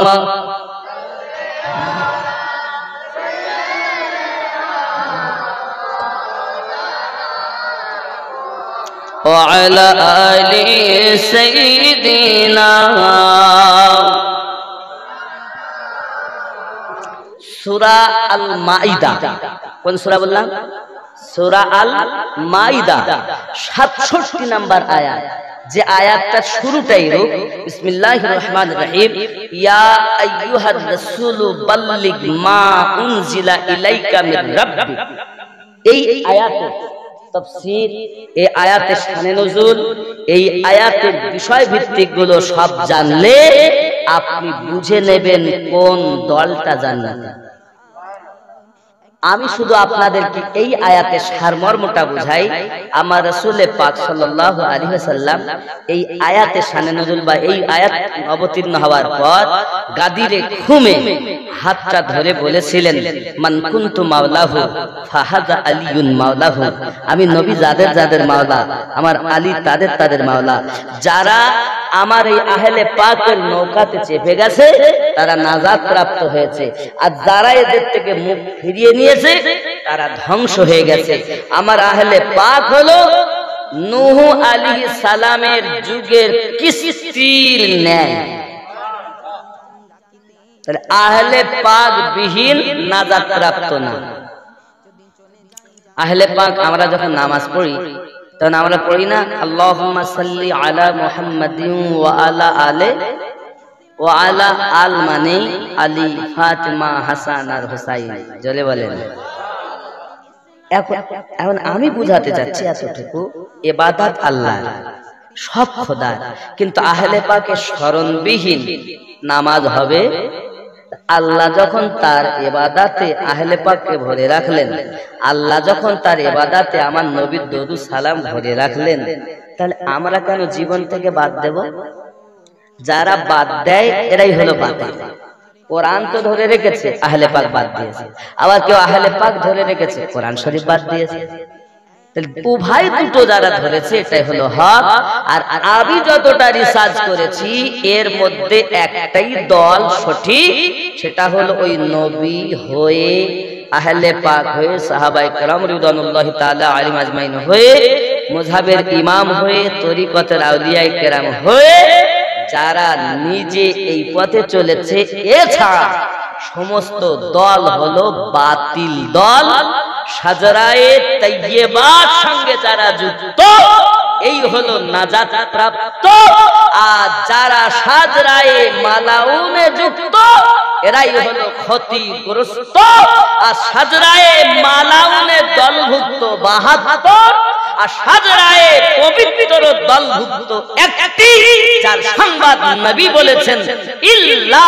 व अला आलि सय्यिदिना। सूरा अल माइदा, कौन सूरा बोलना? सूरा अल माइदा 67 नंबर आयात, যে আয়াতটা শুরুটাই রূপ বিসমিল্লাহির রহমানির রহিম, ইয়া আইয়ুহার রাসূলু বাল্লিগ মা উনজিলা ইলাইকা মির রাব্বিক। এই আয়াতের তাফসীর, এই আয়াতের শানে নুজুল, এই আয়াতের বিষয় ভিত্তিক গুলো সব জানলে আপনি বুঝে নেবেন কোন দলটা জান্নাতে। আমি শুধু আপনাদেরকে এই আয়াতের সারমর্মটা বুঝাই। আমার রাসূল পাক সাল্লাল্লাহু আলাইহি ওয়াসাল্লাম এই আয়াতের শানে নজুল বা এই আয়াত অবতীর্ণ হওয়ার পর গাদিরে ঘুমে হাতটা ধরে বলেছিলেন, মান কুনতু মাওলাহু ফাহাদা আলিয়ুন মাওলাহু, আমি নবী যাদের যাদের মাওলা, আমার আলী তাদের তাদের মাওলা। যারা আমার এই আহলে পাকের নৌকাতে চেপে গেছে তারা নাজাত প্রাপ্ত হয়েছে, আর যারা এদের থেকে মুখ ফিরিয়ে নিয়েছে তারা ধ্বংস হয়ে গেছে। আমার আহলে পাক হলো নূহ আলাইহিস সালামের যুগের কিস্তির ন্যায়। তাহলে আহলে পাক বিহীন নাজাত প্রাপ্ত না। আহলে পাক আমরা যখন নামাজ পড়ি তখন আমরা পড়ি না আল্লাহুম্মা সাল্লি আলা মুহাম্মাদিন ওয়া আলা আলে ওয়া আলা আল, মানে আলী, ফাতিমা, হাসান আর হুসাইন। জলে বলেন। এখন আমি বুঝাতে চাচ্ছি এতটুকু, ইবাদত আল্লাহর, সব খোদার, কিন্তু আহলে পাকের স্মরণবিহীন নামাজ হবে। আল্লাহ যখন তার ইবাদতে আহলে পাককে ভরে রাখলেন, আল্লাহ যখন তার ইবাদতে আমার নবীর দরুদ সালাম ভরে রাখলেন, তাহলে আমরা কেন জীবন থেকে বাদ দেব? যারা বাদ দেয় এরাই হলো বাতিল। কোরআন তো ধরে রেখেছে, আহলে পাক বাদ দিয়েছে। আবার কেউ আহলে পাক ধরে রেখেছে, কোরআন শরীফ বাদ দিয়েছে। উভয় দুটো যারা ধরেছে এটাই হলো হক। আর আমি যতটা রিসার্চ করেছি এর মধ্যে একটাই দল সঠিক, সেটা হলো ওই নবী হয়ে, আহলে পাক হয়ে, সাহাবায়ে কেরাম রিদওয়ানুল্লাহি তাআলা আলাইহিম আজমাইন হয়ে, মুযহাবের ইমাম হয়ে, তরিকতের আউলিয়ায়ে কেরাম হয়ে, যারা নিজে এই পথে চলেছে। এছাড়া সমস্ত দল হলো বাতিল দল। শাজরায়ে তাইয়্যিবার সঙ্গে যারা যুক্ত এই হলো নাজাত প্রাপ্ত, আর যারা শাজরায়ে মালাউনে যুক্ত এরাই হলো ক্ষতিগ্রস্ত। আর শাজরায়ে মালাউনে দলভুক্ত 72, আর শাজরায়ে পবিত্র দলভুক্ত একটি, যার সংবাদ নবী বলেছেন ইল্লা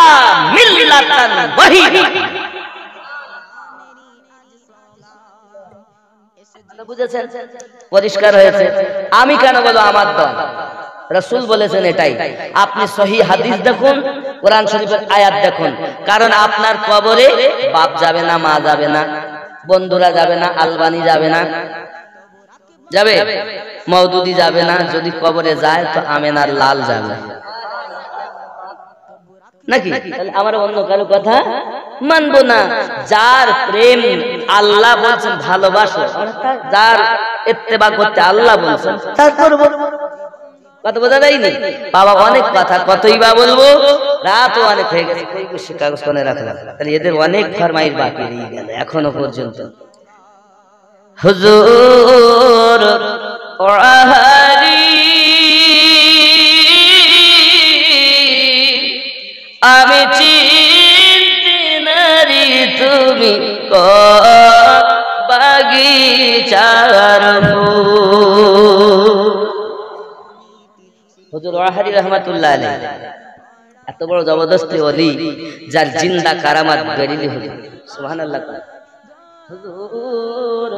মিল্লাতান ওয়াহিদা। বুঝেছেন? পরিষ্কার হয়েছে। আমি কেন বলবো আমার দল? রাসূল বলেছেন এটাই। আপনি সহিহ হাদিস দেখুন, কোরআন শরীফের আয়াত দেখুন। কারণ আপনার কবরে বাপ যাবে না, মা যাবে না, বন্ধুরা যাবে না, আলবানি যাবে না, যাবে মওদুদি যাবে না। যদি কবরে যায় তো আমেনার লাল যাবে নাকি? তাহলে আমরা অন্য কারো কথা মানবো না। যার প্রেম আল্লাহ বলছেন ভালোবাসো, যার ইত্তেবা করতে আল্লাহ বলছেন তার করবো। কথা বোঝা যায়নি? বাবা অনেক কথা, কতই বা বলবো, রাতও অনেক হয়ে গেছে, কাগজ কোণে রাখলাম। তাহলে এদের অনেক ফরমাইশ বাকি রয়ে গেল এখনো পর্যন্ত। হুজুর আমি চিনতে বাগিচার হুজুর ওয়াহারি রহমাতুল্লাহ আলাইহি এত বড় জবরদস্ত ওলি যার জিন্দা কারামাত বেরিলি হুজুর সুবহানাল্লাহ। হুজুর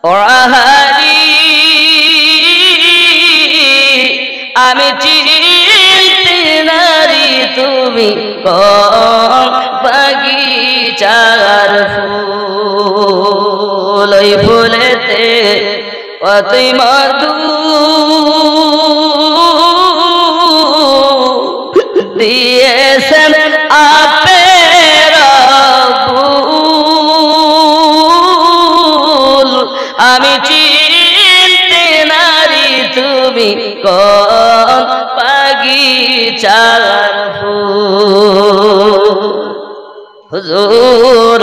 ওয়াহারি আমি চিনতে নারি তুমি কোন বাগিচার ফুল ওই ফুলেতে কতই মধু দিয়েছেন আপের ফুল আমি চিনতে নারি তুমি কোন বাগিচার ফুল। হুজুর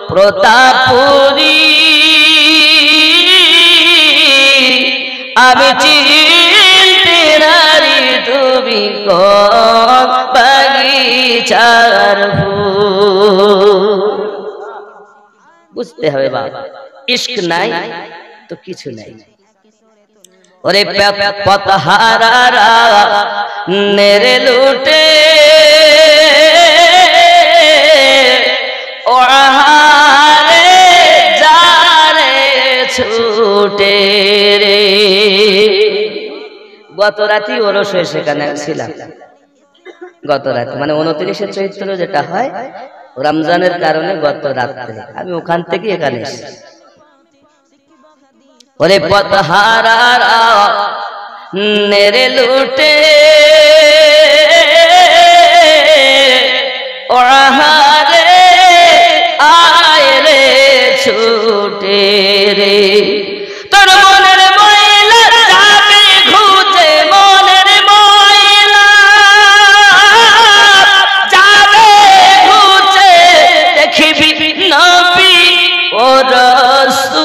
প্রতাপপুরী আমি চিনতে নারি তুমি কোন বাগিচার ফুল। বুঝতে হবে বাবা, ইশক নাই তো কিছু নাই। ওরে পথহারারা নেরে লুটে ওহারে যারে ছুটে রে। গত রাতি ওরস হয়ে সেখানে ছিলাম, গত রাতে মানে 29 চৈত্র যেটা হয় রমজানের কারণে গত রাত্রে আমি ওখান থেকে এখানে এসেছি। ওরে পথহারারা নেরে লুটে ওহারে আয় রে ছুটে রে। তোর মনের ময়লা যাবে ঘুচে, মনের ময়লা যাবে ঘুচে, দেখিবি নবী ও রাসূল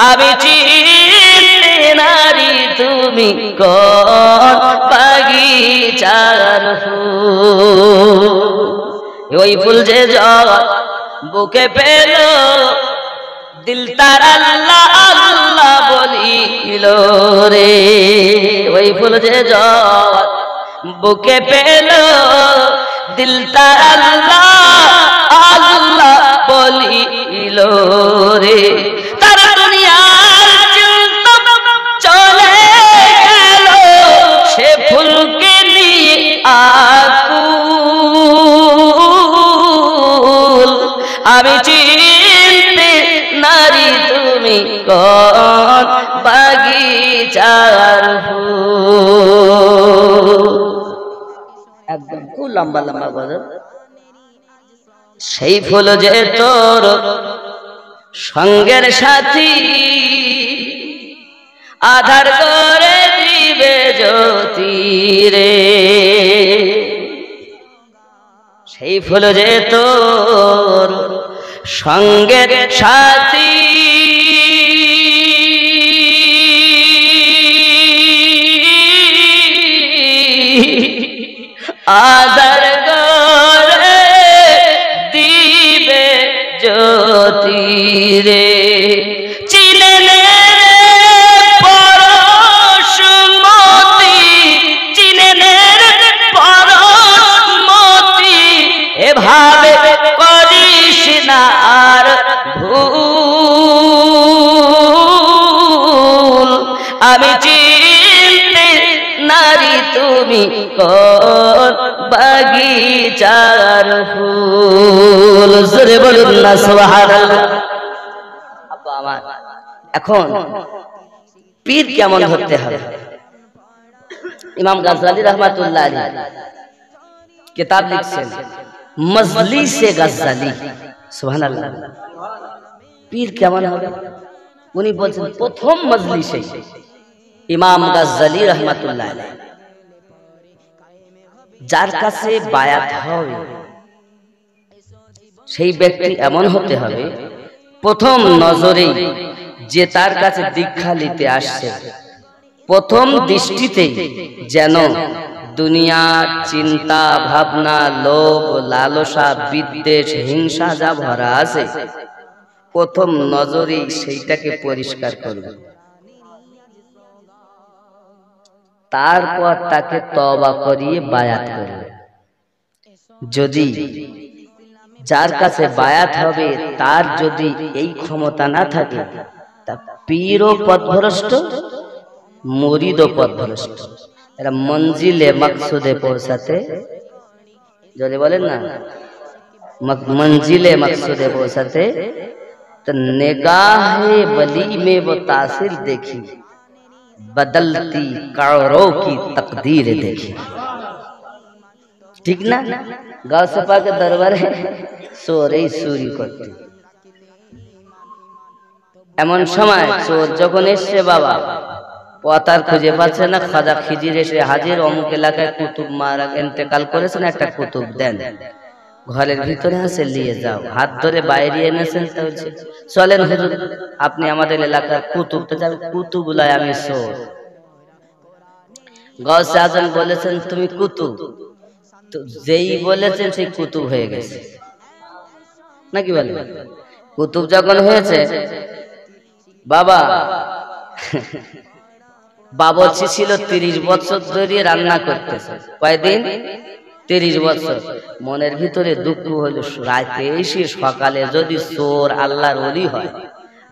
আমি চিনতে নারি তুমি কোন বাগিচার ফুল। ওই ফুল যে বুকে পেল দিল তার আল্লাহ আল্লাহ বলিল রে। ওই ফুল যে বুকে পেল দিল তার আল্লাহ আল্লাহ বলিল রে। তার দুনিয়ার চিন্তা চলে গেল সে ফুলকে নিয়ে আকুল আমি চিনতে নারি তুমি কোন বাগিচার ফুল। একদম খুব লম্বা লম্বা গজল। সেই ফুল যে তোর সঙ্গের সাথী আধার করে দিবে জ্যোতি রে। সেই ফুল যে তোর সঙ্গের সাথী আধার করে দিবে জ্যোতি রে। চিনে পরশমতি চিনে পরশমতি এভাবে করিস না আর ভুল আমি চিনতে নারি তুমি কোন বাগিচার ফুল। জোরে বলুন না সুবহানাল্লাহ। আব্বা আমার এখন পীর কেমন হতে হবে? ইমাম গাজ্জালী রহমাতুল্লাহ আলাইহি কিতাব লিখছেন মজলিসে গাজ্জালী। সুবহানাল্লাহ। পীর কেমন হবে উনি বলছেন প্রথম মজলিসে ইমাম গাজ্জালী রহমাতুল্লাহ আলাইহি যার কাছে বায়াত হবে সেই ব্যক্তি এমন হতে হবে প্রথম নজরে যে তার কাছে দীক্ষা নিতে আসছে প্রথম দৃষ্টিতে যেন দুনিয়ার চিন্তা ভাবনা, লোভ, লালসা, বিদ্বেষ, হিংসা যা ভরা আছে, প্রথম নজরেই সেইটাকে পরিষ্কার করবে। তারপর তাকে তওবা করিয়ে বায়াত করবে। যদি যার কাছে বায়াত হবে তার যদি এই ক্ষমতা না থাকে, তা পীরও পথভ্রষ্ট, মুরিদও পথভ্রষ্ট। এরা মঞ্জিলে মাকসুদে পৌঁছাতে, যদি বলেন না मंजिले मकसूदे पहुंचते तो निगाहे वली में वो तासीर देखी, बदलती कौरों की तकदीर देखी। ठीक ना? गौसे पाक के दरबारे सोरे सूरी करते। এমন সময় চোর যখন এসছে, বাবা পতার খুঁজে পাচ্ছে না, খাজা খিজির এসে হাজির, অমুক এলাকায় কুতুব মারা ইন্তেকাল করেছেন, একটা কুতুব দেন। ঘরের ভিতরে আছে, নিয়ে যাও। হাত ধরে বাইরে এনেছেন, চলেন হুজুর আপনি আমাদের এলাকার কুতুব। তো যাবে কুতুবুলায় আমি চোর। গৌসে আজম বলেছেন তুমি কুতুব, তো যেই বলেছেন সেই কুতুব হয়ে গেছে, নাকি বলে? কুতুব যখন হয়েছে, বাবা বাবরচি ছিল 30 বছর ধরে রান্না করতেছে। কয়দিন? 30 বছর। মনের ভিতরে দুঃখ হলো, রাতে এসে সকালে যদি চোর আল্লাহর ওলি হয়,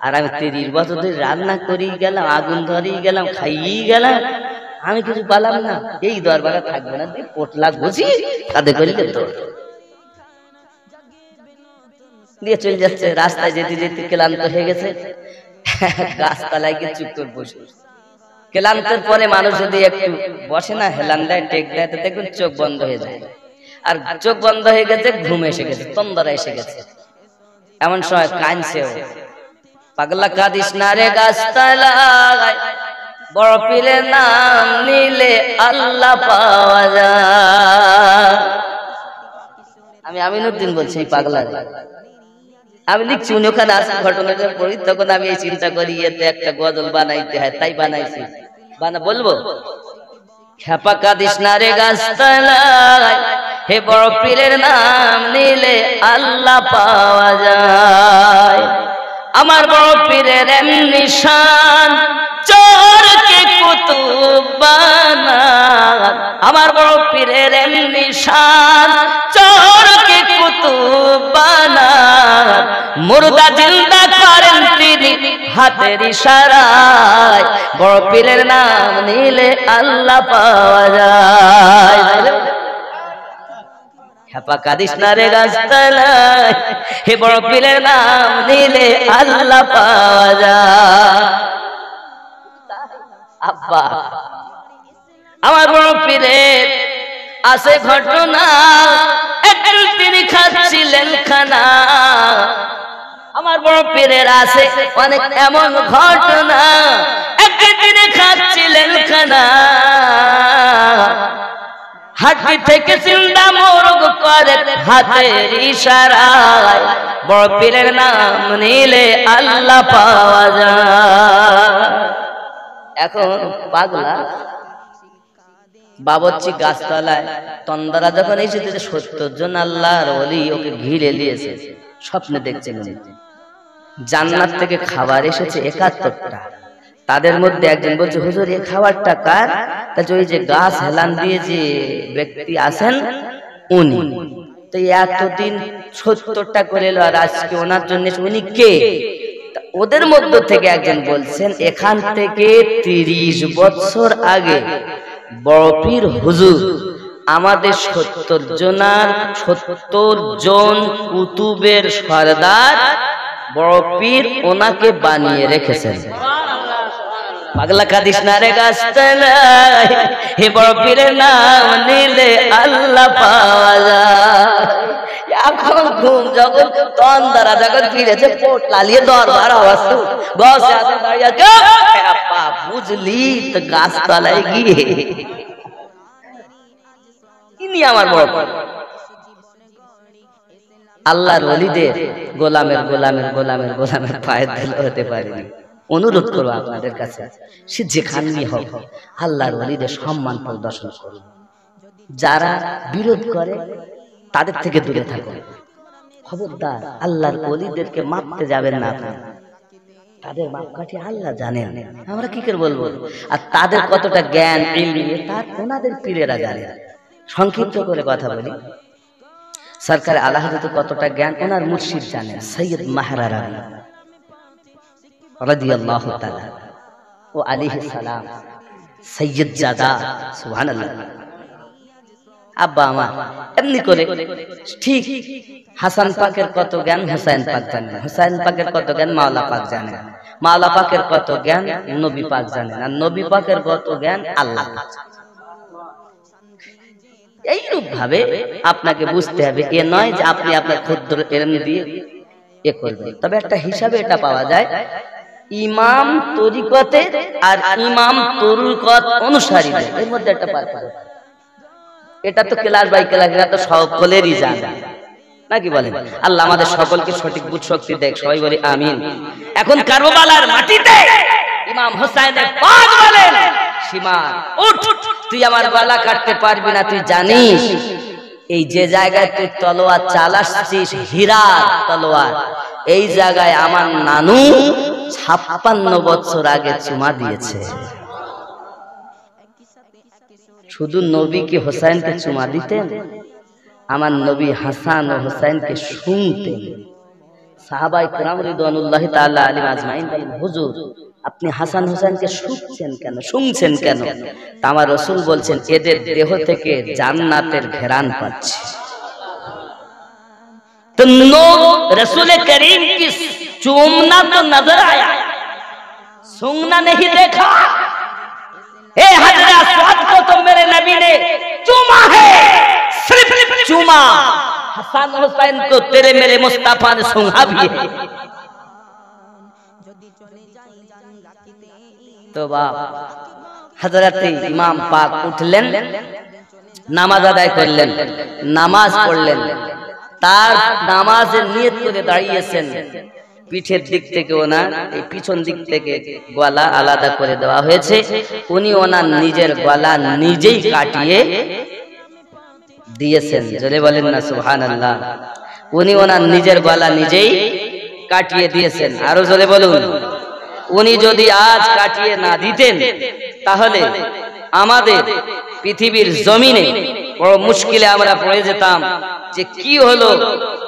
আর আমি 30 বছর ধরে রান্না করেই গেলাম, আগুন ধরেই গেলাম, খাইয়েই গেলাম, আমি কিছু পালাম না, এই দরবারে থাকবে না, পোটলা গুছি তাদের করলে তো দিয়ে চলে যাচ্ছে। রাস্তায় যেতে যেতে ক্লান্ত হয়ে গেছে, গাছতলায় গিয়ে চুপ করে বসে। ক্লান্তের পরে মানুষ যদি একটু বসে না, হেলান দেয়, টেক দেয়, তো দেখুন চোখ বন্ধ হয়ে যায়। আর চোখ বন্ধ হয়ে গেছে, ঘুম এসে গেছে, তন্দরা এসে গেছে। এমন সময় কাঁদছে, পাগলা কাঁদিস না রে গাছতলায়, বড় পীরের নাম নিলে আল্লাহ পাওয়া যায়। আমি আমিনুদ্দিন বলছি, পাগলা আমি লিখছি, উনি ওখানে আসেন, ঘটনাটা পড়ি, তখন আমি এই চিন্তা করি এতে একটা গজল বানাইতে হয়, তাই বানাইছি। বলবো, খেপা কাঁদিস না রে গাছতলায়, হে বড় পীরের নাম নিলে আল্লাহ পাওয়া যায়। আমার বড় পীরের নিশান চোরকে কুতুব বানায়, আমার বড় পীরের নিশান চোরকে কুতুব বানায়, মুর্দা জিন্দা করেন তিনি হাতের ইশারায়, বড় পীরের নাম নিলে আল্লাহ পাওয়া যায়। খেপা কাঁদিস না রে গাছতলায়, হে বড় পীরের নাম নিলে আল্লাহ পাওয়া যায়। আব্বা আমার বড় পীরের আছে ঘটনা, একদিন তিনি খাচ্ছিলেন খানা। আমার বড় পীরের আছে অনেক এমন ঘটনা, একদিন তিনি খাচ্ছিলেন খানা, হাতি থেকে চিন্তা মোরগ করে হাতের ইশারায়, বড় পীরের নাম নিলে আল্লাহ পাওয়া যায়। এখন পাগলা বাবরচি গাছতলায় তন্দারা যখন এসেছে, 70 জন আল্লাহর ওলি ওকে ঘিরে নিয়েছে, স্বপ্নে দেখছেন জান্নাত থেকে খাবার এসেছে 71টা। তাদের মধ্যে একজন বলছে, হুজুর এই খাবারটা কার? তাহলে ওই যে গাছ হেলান দিয়ে যে ব্যক্তি আছেন উনি। তো এতদিন 70টা করে এলো, আর আজকে ওনার জন্য উনি কে? ওদের মধ্য থেকে একজন বলছেন, এখান থেকে 30 বছর আগে বড় পীর হুজুর আমাদের 70 জন কুতুবের সরদার বড় পীর ওনাকে বানিয়ে রেখেছেন। পাগলা কাঁদিস না রে গাছতলায়, হে বড় পীরের নাম নিলে আল্লাহ পাওয়া যায়। এখন ঘুম যখন তন্দারা যখন ফিরেছে, পোট লালিয়ে দরবার আওয়াজ, বসে আছে দাঁড়িয়ে, বুঝলি তো গাছতলায় গিয়ে ইনি আমার বড় আল্লাহর ওলিদের গোলামের গোলামের গোলামের গোলামের পায়ের ধুলো হতে পারেনি। অনুরোধ করবো আপনাদের কাছে, সে যেখানেই হোক আল্লাহর ওলিদের সম্মান প্রদর্শন করুন। যারা বিরোধ করে তাদের থেকে দূরে থাকুন। খবরদার আল্লাহর ওলিদেরকে মাপতে যাবেন না আপনি, তাদের মাপকাঠি আল্লাহ জানেন, আমরা কি করে বলবো। আর তাদের কতটা জ্ঞান ইলমি তার ওনাদের পীরেরা জানে। সংক্ষিপ্ত করে কথা বলি, সরকার আলা হযরত কতটা জ্ঞান ওনার মুর্শিদ জানেন, সৈয়দ মাহরারা রাদিয়াল্লাহু তাআলা ও আলাইহিস সালাম সৈয়দ জাদা সুবহানাল্লাহ। আব্বা আমার এমনি করে ঠিক হাসান পাকের কত জ্ঞান হুসাইন পাক জানেন, হুসাইন পাকের কত জ্ঞান মাওলা পাক জানেন, মাওলা পাকের কত জ্ঞান নবী পাক জানেন, আর নবী পাকের কত জ্ঞান আল্লাহ পাক। এইরূপ ভাবে আপনাকে বুঝতে হবে, এ নয় যে আপনি আপনার ক্ষুদ্র এলম দিয়ে এ করবেন। তবে একটা হিসাবে এটা পাওয়া যায়, ইমাম তরিকতে আর ইমাম তরিকত অনুসারীদের এর মধ্যে একটা পার্থক্য। এটা তো ক্লাস বাই ক্লাস, এটা তো সকলেরই জানা, নাকি বলেন? আল্লাহ আমাদের সকলকে সঠিক বুঝ শক্তি দেখ, সবাই বলি আমিন। এখন কারবালার মাটিতে ইমাম হোসেনের পাক বলেন, সীমা উঠ, তুই আমার গলা কাটতে পারবি না, তুই জানিস এই যে জায়গায় তুই তলোয়ার চালাচ্ছিস হীরার তলোয়ার, এই জায়গায় আমার নানু 56 বছর আগে চুমা দিয়েছে। শুধু নবী কি হোসেনকে চুমা দিতেন? আমার নবী হাসান ও হোসেনকে শুনতেন। সাহাবায়ে কেরাম রিদওয়ানুল্লাহি তাআলা আলাইহিম আজমাইন বলেন, হুজুর আপনি হাসান হোসেনকে শুনছেন কেন, শুনছেন কেন? তা আমার রাসূল বলছেন, এদের দেহ থেকে জান্নাতের ঘেরান পাচ্ছে। तो रसूल करीम की चूमना तो नजर आया, सूंघना नहीं देखा। ए हजरत अस्वद को तो मेरे नबी ने चूमा है, सिर्फ चूमा। हसन हुसैन को तेरे मेरे मुस्तफा ने सूंघा भी है। तो बाप हजरत इमाम पाक उठलेन, नामाज अदाय करलेन, नामाज पढ़लेन, তার নামাজের নিয়ত করে দাঁড়িয়েছেন। পিঠের দিক থেকে ওনার এই পিছন দিক থেকে গলা আলাদা করে দেওয়া হয়েছে। উনি ওনার নিজের গলা নিজেই কাটিয়ে দিয়েছেন, জোরে বলেন না সুবহানাল্লাহ। উনি ওনার নিজের গলা নিজেই কাটিয়ে দিয়েছেন, আরো জোরে বলুন। উনি যদি আজ কাটিয়ে না দিতেন তাহলে আমাদের পৃথিবীর জমিনে বড় মুশকিলে আমরা পড়ে যেতাম যে কি হলো,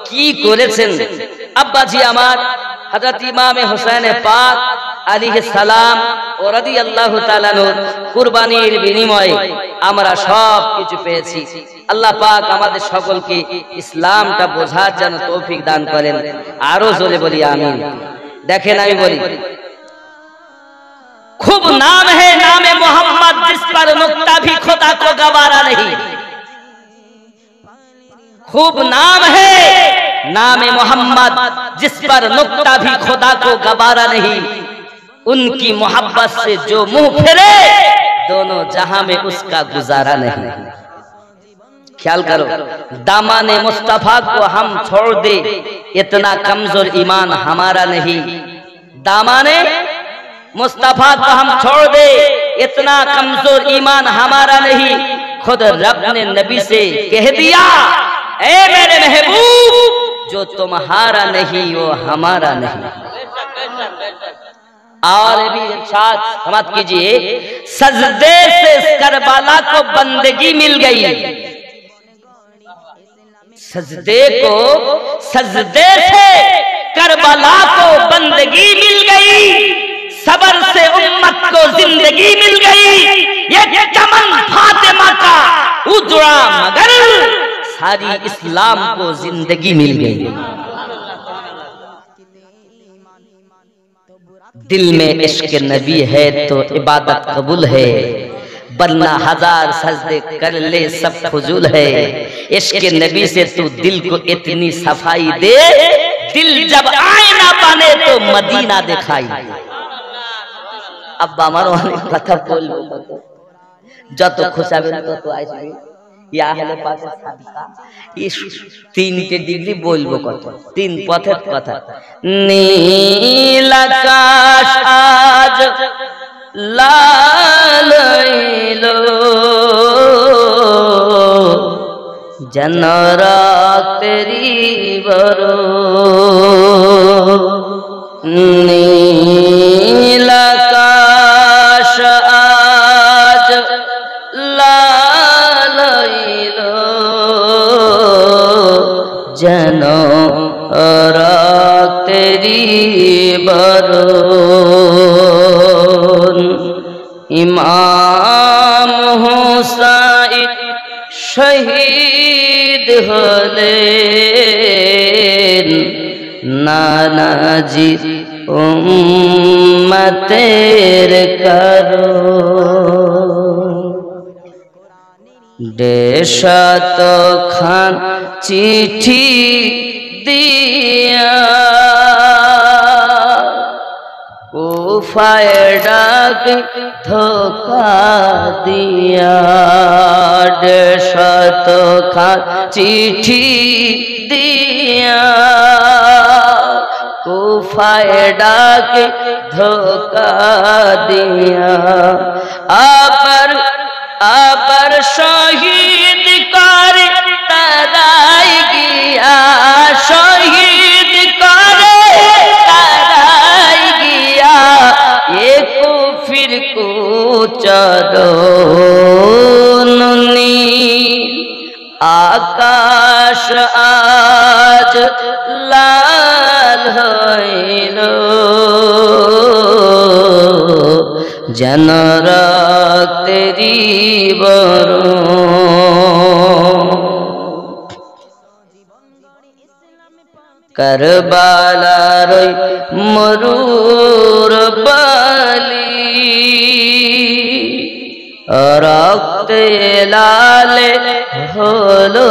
কি করেছেন আব্বাজি আমার হযরত ইমামে হোসেন পাক আলাইহিস সালাম ও রাদিয়াল্লাহু তাআলা আনহু কুরবানির বিনিময়ে আমরা সব কিছু পেয়েছি। আল্লাহ পাক আমাদের সকলকে ইসলামটা বোঝার জন্য তৌফিক দান করেন, আরো জোরে বলি আমিন। দেখেন আমি বলি, खूब नाम है नामे मोहम्मद, जिस पर नुक्ता भी खुदा को गवारा नहीं। खूब नाम है नामे मोहम्मद, जिस पर नुक्ता भी खुदा को गवारा नहीं। उनकी मोहब्बत से जो मुंह फिरे, दोनों जहां में उसका गुजारा नहीं। ख्याल करो, दामाने मुस्तफा को हम छोड़ दे, इतना कमजोर ईमान हमारा नहीं। दामाने मुस्तफा को हम छोड़ दे, इतना कमजोर ईमान हमारा नहीं। खुद रब ने नबी से कह दिया, ए मेरे महबूब, जो तुम्हारा नहीं वो हमारा नहीं। और भी इरशाद समाप्त कीजिए, सजदे से करबला को बंदगी मिल गई। सजदे से करबला को बंदगी मिल गई। सबर से उम्मत को जिंदगी मिल गई। ये चमन फातिमा का उजड़ा मगर सारी इस्लाम को जिंदगी मिल गई। दिल में इश्क नबी है तो इबादत कबूल है, वरना हजार सजदे कर ले सब फजूल है। इश्क नबी से तू दिल को इतनी सफाई दे, दिल जब आईना बने तो मदीना दिखाई। আব্বা আমার অনেক কথা বলবো, যত খোঁচাবেন তত আসবে। ইয়া আহলে পাকের সাদকা, এই 3টে ডিগ্রি বলবো কত, 3 পথের কথা। নীল আকাশ আজ লাল হইলো, যেন রক্তেরি বরণ নীল আকাশ আজ লাল হইল যেন রক্তেরি বরণ ইমাম হুসাইন শহীদ হলেন নানাজি উম্মতের কারণ দেশত খান চিঠি দিয়া কুফায় ডাক ধোকা দিয়া দেশত খান চিঠি দিয়া কুফায় ডাক ধোকা দিয়া আবার শহীদ করে তারাই গিয়া শহীদ করে তারাই গিয়া এ কুফির কুচরণ নীল আকাশ আজ লাল হইল যেন রক্তেরি বরণ কারবালার মরুর বালি রক্তে লালে হলো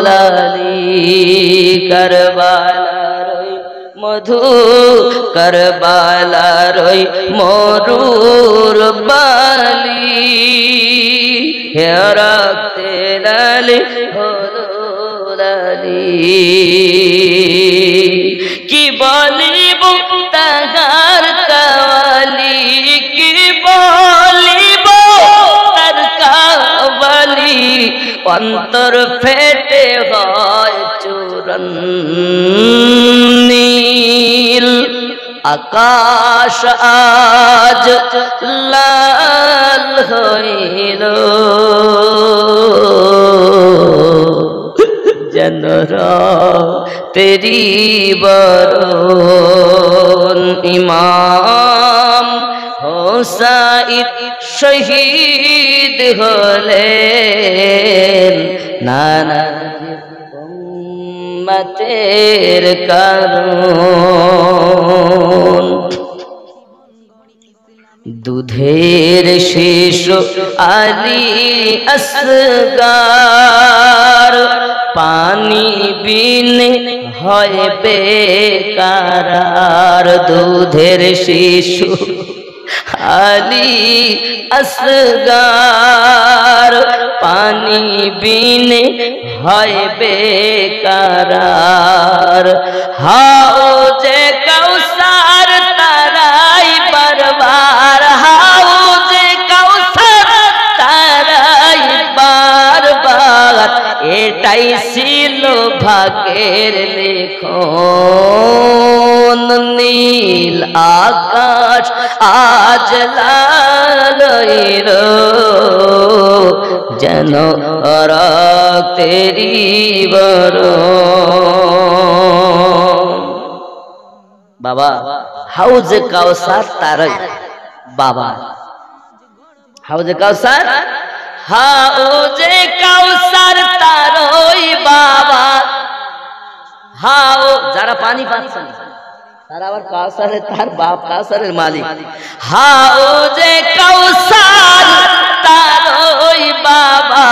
লালি কারবালার মধু কারবালার মরুর বালি হে রক্তে লালে হলো লালি কি বলিব তাহার কাওয়ালি কি বলিব তার কাওয়ালি অন্তর ফেটে হয় চূরণ নীল আকাশ আজ লাল হইল যেন রক্তেরি বরণ ইমাম হুসাইন শহীদ হলেন নানাজি উম্মতের কারণ দুধের শিশু আলী আসগার পানি বিনে হয় বেকার দুধের শিশু আলী আসগার পানি বিনে হয় বেকার হাউজে কাউসার তারাই বারবার হাউজে কাউসার তারাই বারবার এটাই ছিল ভাগ্যের লেখন নীল আকাশ আজ লাল হইল যেন রক্তেরি বরণ বাবা হাউজে কাউসার তারাই বাবা হাউজে কাউসার হাউজে কাউসার তারই বাবা হাও যারা পানি পাচ্ছেন তারা আবার কাউসারের তার বাপ কাউসারের মালিক হাউজে কাউসার তারই বাবা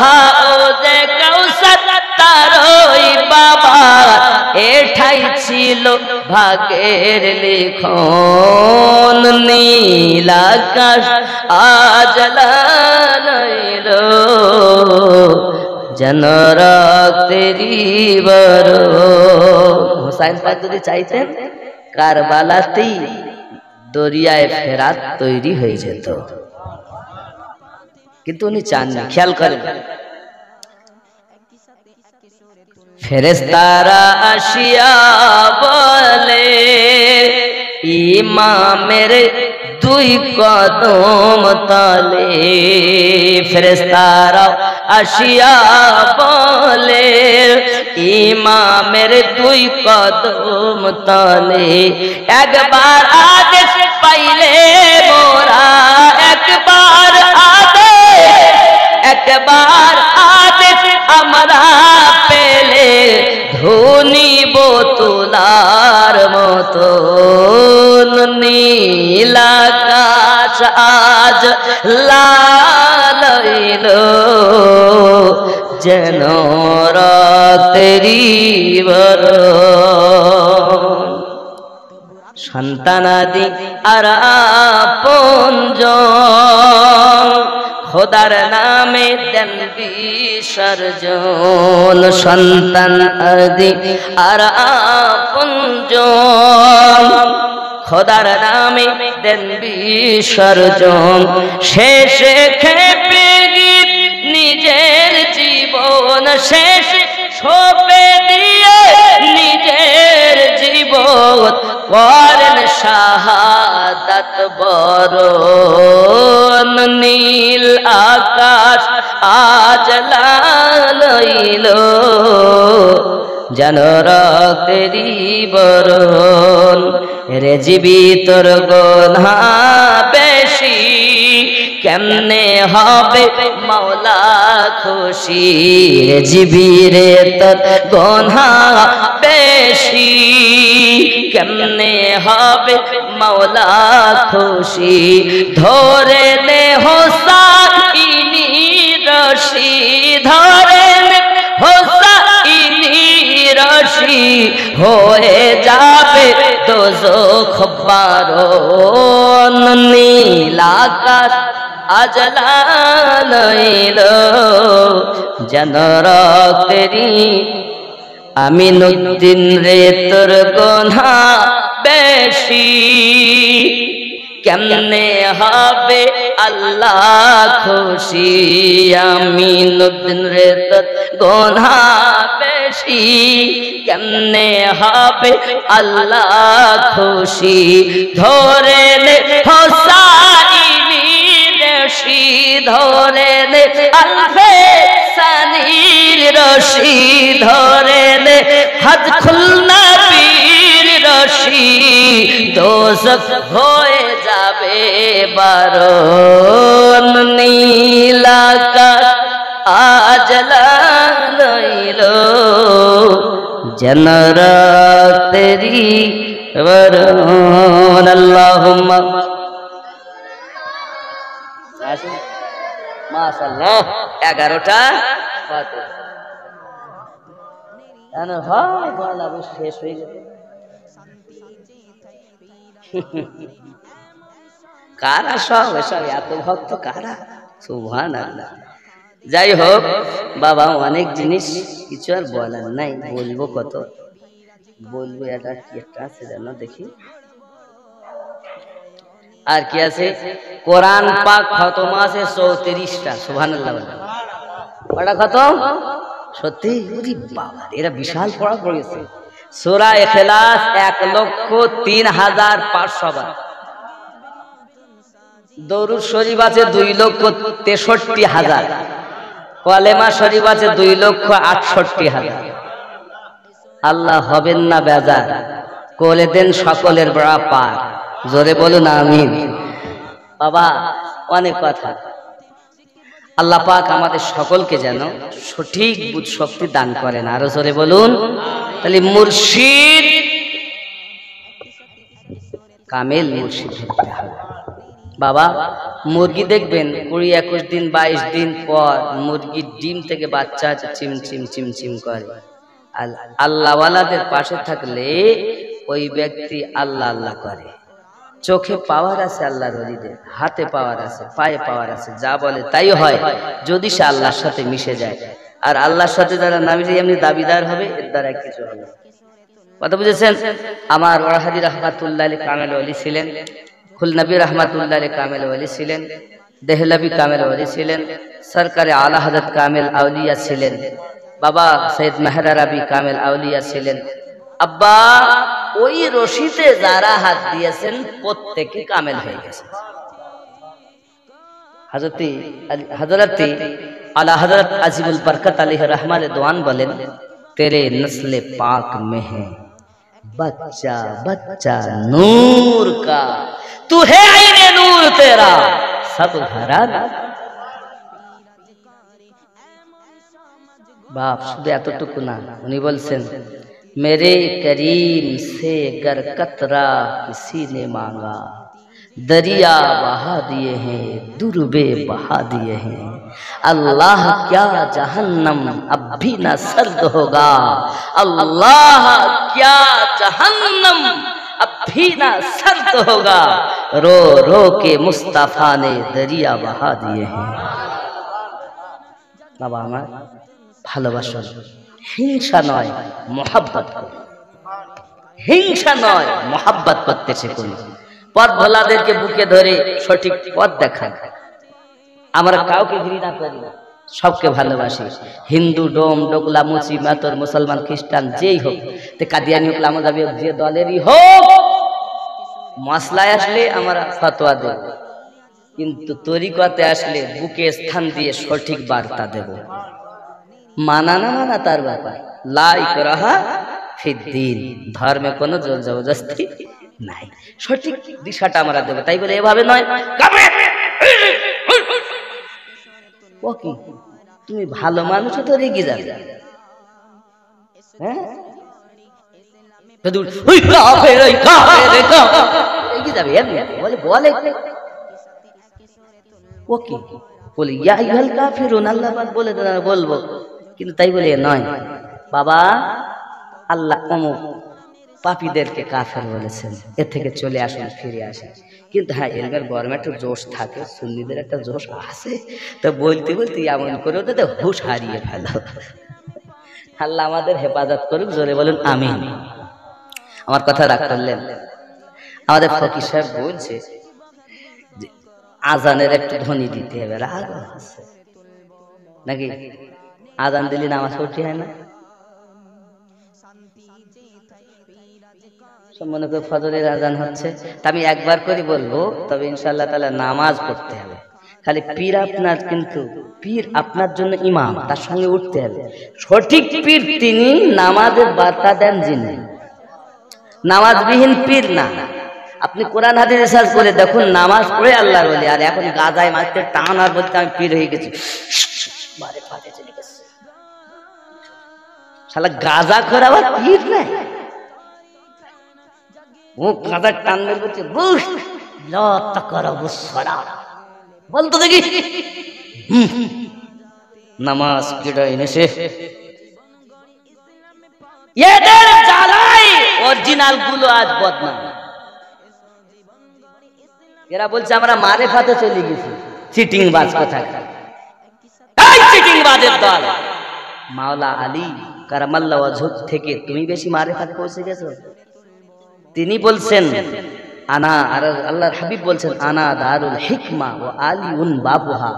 হাউজে কাউসার তারই বাবা এটাই ছিল ভাগ্যের লিখন নীল আকাশ আজ লাল হইল যেন রক্তেরি বরণ হুসাইন পাক যদি চাইতেন কারবালাতেই দরিয়ায় ফেরাত তৈরি হয়ে যেত কিন্তু উনি চাননি খেয়াল করেন ফেরেশতারা আসিয়া বলে ইমামের দুই কদম তলে, ফেরেশতারা আসিয়া বলে ইমামের দুই কদম তলে, একবার আদেশ পাইলে মোরা, একবার আদেশ আমরা পেলে ধুনিব তুলার মতো, নীল আকাশ আজ লাল হইল যেন রাতেরি বরণ। সন্তানাদি আর আপনজন খোদার নামে দেন বিসর্জন, সন্তান আদি আর আপনজন খোদার নামে দেন বিসর্জন। শেষে খেপে গীত নিজের জীবন, শেষ ছোপে দিয়ে নিজের জীবন করেন শাহাদাত বরণ। নীল আকাশ আজ লাল হইল যেন রাতেরি বরণ। রে জীবিতর গুনাহ বেশি কেমনে হবে মাওলা খুশি, রে জীবিরে তোর গুনাহ বেশি কেমনে হবে মাওলা খুশি। ধরে নে হোসাইনি রশি, ধরে নে হোসাইনি রশি হয়ে যাবে দোজখ বারণ। নীল আকাশ আজ লাল হইল যেন রাতেরি। আমিনুদ্দিন রে তোর গুনাহ বেশি কেমনে হবে আল্লাহ খুশি, আমিনুদ্দিন রে তোর গুনাহ বেশি কেমনে হবে আল্লাহ খুশি। ধরে নে হোসাইনি রশি, ধরে নে আলফে সানির রশি, ধরে নে হজ খুলনা পীর রশি দোজখ হয়ে যাবে বারণ। নীল আকাশ আজ লাল হইল যেন রাতেরি বরণ। আল্লাহুম্মা মাশাআল্লাহ 11টা শেষ হয়ে গেল। কারা সব এসব এত ভক্ত কারা, সুবহানাল্লাহ। যাই হোক বাবা, অনেক জিনিস কিছু আর বলার নাই, বলবো কত বলবো। এটা কি একটা আছে জানো দেখি, আর কি আছে? কোরআন পাক খতম আছে 34টা, সুবহানাল্লাহ। কটা খতম? সত্যি? ওরে বাবা, এরা বিশাল পড়া পড়েছে। সূরা ইখলাস 1,03,500 বার। দরুদ শরীফ আছে 2,63,000। কলেমা শরীফ আছে 2,68,000। আল্লাহ হবেন না বেজার, করে দেন সকলের বড়া পার। জোরে বলুন আমিন। বাবা অনেক কথা, আল্লাহ পাক আমাদের সকলকে যেন সঠিক বুঝ শক্তি দান করেন। আরো জোরে বলুন। তাহলে মুর্শিদ, কামেল মুর্শিদ হতে হবে। বাবা মুরগি দেখবেন 20-21 দিন 22 দিন পর মুরগির ডিম থেকে বাচ্চা চিম চিম চিম চিম করে। আল্লাহওয়ালাদের পাশে থাকলে ওই ব্যক্তি আল্লাহ আল্লাহ করে। চোখে পাওয়ার আছে আল্লাহর ওলিদের, হাতে পাওয়ার আছে, পায়ে পাওয়ার আছে, যা বলে তাই হয় যদি সে আল্লাহর সাথে মিশে যায়। আর আল্লাহর সাথে যারা না মিশে এমনি দাবিদার হবে, এর দ্বারা কিছু হবে। কথা বুঝেছেন? আমার ওয়াহাদি রহমাতুল্লাহ আলাইহি কামেল ওলি ছিলেন, খুলনবী রহমাতুল্লাহ আলাইহি কামেল ওলি ছিলেন, দেহলভী কামেল ওলি ছিলেন, সরকারে আলা হযরত কামেল আউলিয়া ছিলেন। বাবা সৈয়দ মেহের আরবি কামেল আউলিয়া ছিলেন। আব্বা ওই রশিতে যারা হাত দিয়েছেন প্রত্যেকে কামেল হয়ে গেছে। হযরত আলা হযরত আজিবুল বরকত আলাইহি रहमान दुआन बोलेन तेरे नस्ल पाक में है बच्चा बच्चा नूर का तू है आईने नूर तेरा सब घराना। बाप शुद्ध एतटुकु ना उन्नी बोलছেন मेरे करीम से गर कतरा किसी ने मांगा दरिया बहा दिए हैं दुर्बे बहा दिए हैं अल्लाह क्या जहन्नम अब भी न सर्द होगा अल्लाह क्या जहन्नम अब भी न सर्द होगा रो रो के मुस्तफा ने दरिया बहा दिए हैं। बाबा আমার ভালোবাসা হিংসা নয় মোহাব্বত করুন, হিংসা নয় মোহাব্বত করতে শিখুন। পথ ভোলাদেরকে বুকে ধরে সঠিক পথ দেখান। আমরা কাউকে ঘৃণা করি না, সবকে ভালোবাসি। হিন্দু ডোম ডোকলা মুচি মাতর মুসলমান খ্রিস্টান যেই হোক, তে কাদিয়ানি হোক লামাজাবি হোক, যে দলেরই হোক, মশলায় আসলে আমরা ফতোয়া দেব, কিন্তু তরিকতে আসলে বুকে স্থান দিয়ে সঠিক বার্তা দেব। মানা না মানা তার ব্যাপার, লা ইকরাহা ফিদ্দিন, ধর্মে কোনো জোর জবরদস্তি নাই, সঠিক দিশাটা আমরা দেব। তাই বলে এভাবে নয় ও কি তুমি ভালো মানুষ তো রেগে যাবে, হ্যাঁ রেগে যাবে বলে বলে ও কি বলে ইয়া আইয়ুহাল কাফিরুন, আল্লাহ পাক বলে বলবো, কিন্তু তাই বলে নয় বাবা আল্লাহ অমুক পাপীদেরকে কাফের বলেছেন, এর থেকে চলে আসুন, ফিরে আসেন। কিন্তু হ্যাঁ এলমের গরমে একটা জোশ থাকে, সুন্নিদের একটা জোশ আছে, তো বলতে বলতে এমন করে ওদের হুশ হারিয়ে ফেলো। আল্লাহ আমাদের হেফাজত করুক, জোরে বলুন আমিন। আমার কথা রাগ করলেন? আমাদের ফকির সাহেব বলছে যে আজানের একটু ধ্বনি দিতে হবে, রাগ আছে নাকি? আজান দিলে নামাজ পড়তে হয় না? মনে করে ফজরের আজান হচ্ছে, তা আমি একবার করে বলবো, তবে ইনশাআল্লাহ তাআলা নামাজ পড়তে হবে। খালি পীর আপনার, কিন্তু পীর আপনার জন্য ইমাম, তার সঙ্গে উঠতে হবে। সঠিক পীর তিনি, নামাজের বার্তা দেন যিনি, নামাজবিহীন পীর না। আপনি কোরআন হাদিস রিসার্চ করে দেখুন, নামাজ পড়ে আল্লাহর ওলি, আর এখন গাজায় মারতে টান আর বলতে আমি পীর হয়ে গেছি, মারে ফাটে চলে গেছে। শালা গাজা করে আবার পীর নাই, ও গাজার টান বের করছে, বুঝ লা তাকরাবুস সালাত বলতো দেখি, নামাজ কিডা এনেছে এদের জ্বালাই অরিজিনাল গুলো আজ বদনাম। এরা বলছে আমরা মারেফাতে চলে গেছি, চিটিং বাজ কোথাকার, এই চিটিং বাজের দল। মাওলা আলী কারামাল্লাহু ওয়াজহু থেকে তুমি বেশি মারেফাতে পৌঁছে গেছো। তিনি বলছেন আনা, আর আল্লাহর হাবিব বলছেন আনা দারুল হিকমা ও আলিউন বাবুহা,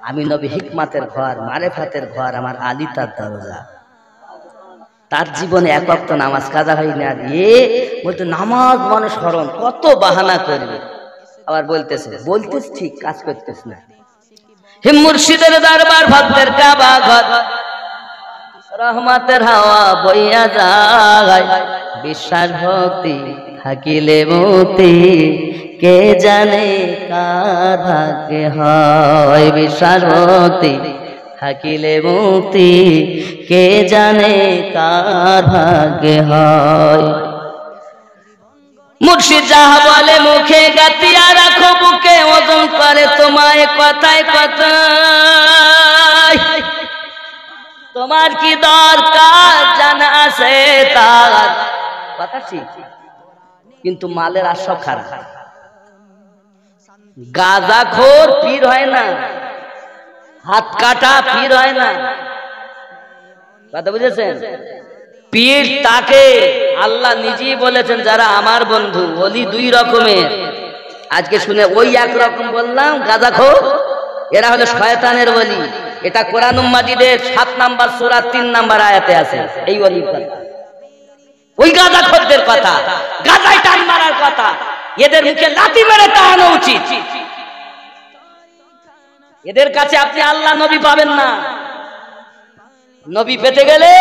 আমি নবী হিকমাতের ঘর, মারেফাতের ঘর, আমার আলী তার দরজা। তার জীবনে এক ওয়াক্ত নামাজ কাজা হয় না, এ বলতে নামাজ মানে স্মরণ, কত বাহানা করবে। আবার বলতেছে ঠিক, কাজ করতেছ না। হে মুর্শিদের দরবার, ভক্তের কাবা ঘর, রহমতের হাওয়া বইয়া যায়, বিশ্বাস ভক্তি থাকিলে মুক্তি, কে জানে কার ভাগ্যে হয়। বিশ্বাস ভক্তি থাকিলে মুক্তি, কে জানে কার ভাগ্যে হয়। মুর্শিদ যাহা বলে মুখে গাতিয়া রাখো বুকে, ওজন করে তোমায় কথায় কথায়। তোমার কি দরকার জানা আছে তার কথা ঠিক, কিন্তু মালের আশা খারাপ। গাঁজাখোর পীর হয় না, হাত কাটা পীর হয় না, কথা বুঝেছেন? পীর তাকে আল্লাহ নিজেই বলেছেন যারা আমার বন্ধু, ওলি দুই রকমের। আজকে শুনে ওই একরকম বললাম গাঁজাখোর, এরা হলো শয়তানের ওলি। এটা কোরআন মাজিদের 7 নাম্বার সূরা 3 নাম্বার আয়াতে আছে। এই ওলির কথা, ওই গাঁজাখোরদের কথা, গাঁজায় টান মারার কথা, এদের মুখে লাথি মেরে তাড়ানো উচিত। এদের কাছে আপনি আল্লাহ নবী পাবেন না। নবী পেতে গেলে,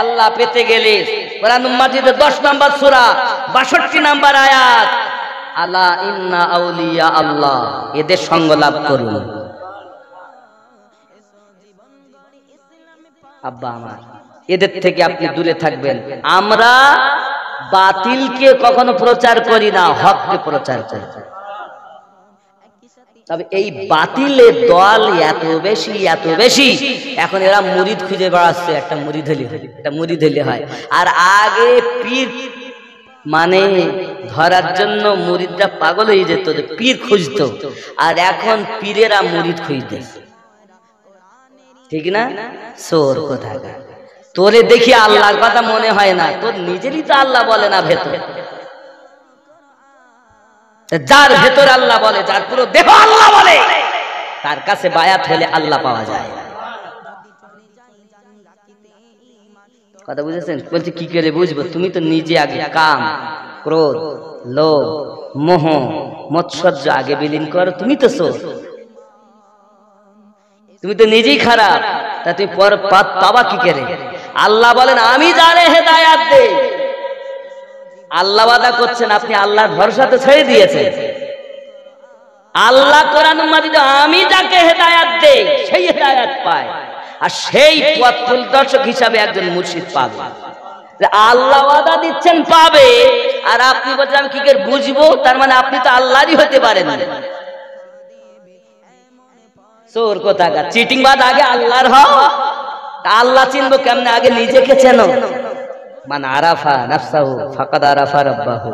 আল্লাহ পেতে গেলে কোরআন মাজিদের 10 নাম্বার সূরা 62 নাম্বার আয়াত, আলা ইন্না আউলিয়া আল্লাহ, এদের সঙ্গ লাভ করুন। আব্বা আমার, এদের থেকে আপনি দূরে থাকবেন। আমরা বাতিলকে কখনো প্রচার করি না, হককে প্রচার করি। তবে এই বাতিলের দল এত বেশি এত বেশি, এখন এরা মুরিদ খুঁজে বেড়াচ্ছে। একটা মুরিদ হলে হয়। আর আগে পীর মানে ধরার জন্য মুরিদরা পাগল হয়ে যেত, পীর খুঁজতো। আর এখন পীরেরা মুরিদ খুঁজতেছে, ঠিক না? সোর কোথাকার, তোরে দেখি আল্লাহর কথা মনে হয় না, তোর নিজেরই তো আল্লাহ বলে না ভেতরে। যার ভেতর আল্লাহ বলে, যার পুরো দেহ আল্লাহ বলে, তার কাছে বায়াত হলে আল্লাহ পাওয়া যায়। কথা বুঝেছেন? বলছে কি করে বুঝবো? তুমি তো নিজে আগে কাম, ক্রোধ, লোভ, মোহ, মৎসর্য আগে বিলীন করো। তুমি তো সোর, তুমি তো নিজেই খারাপ, তা তুমি পর পাবা কি করে? আল্লাহ বলেন আমি জানে হেদায়াত দেই। আল্লাহ ওয়াদা করছেন, আপনি আল্লাহর ভরসা তো ছেড়ে দিয়েছেন। আল্লাহ কোরআন মাজিদে আমি যাকে হেদায়াত দেই সেই হেদায়াত পায়, আর সেই পথ প্রদর্শক হিসাবে একজন মুর্শিদ পাবে। আল্লাহ ওয়াদা দিচ্ছেন পাবে, আর আপনি বলছেন আমি কি করে বুঝবো? তার মানে আপনি তো আল্লাহরই হতে পারেন না। চোর কোথাকার, চিটিংবাজ আগে আল্লাহর হও। আল্লাহ চিনবো কেমনে? আগে নিজেকে চেনো। মান আরাফা নাফসাহু ফাকাদ আরাফা রাব্বাহু,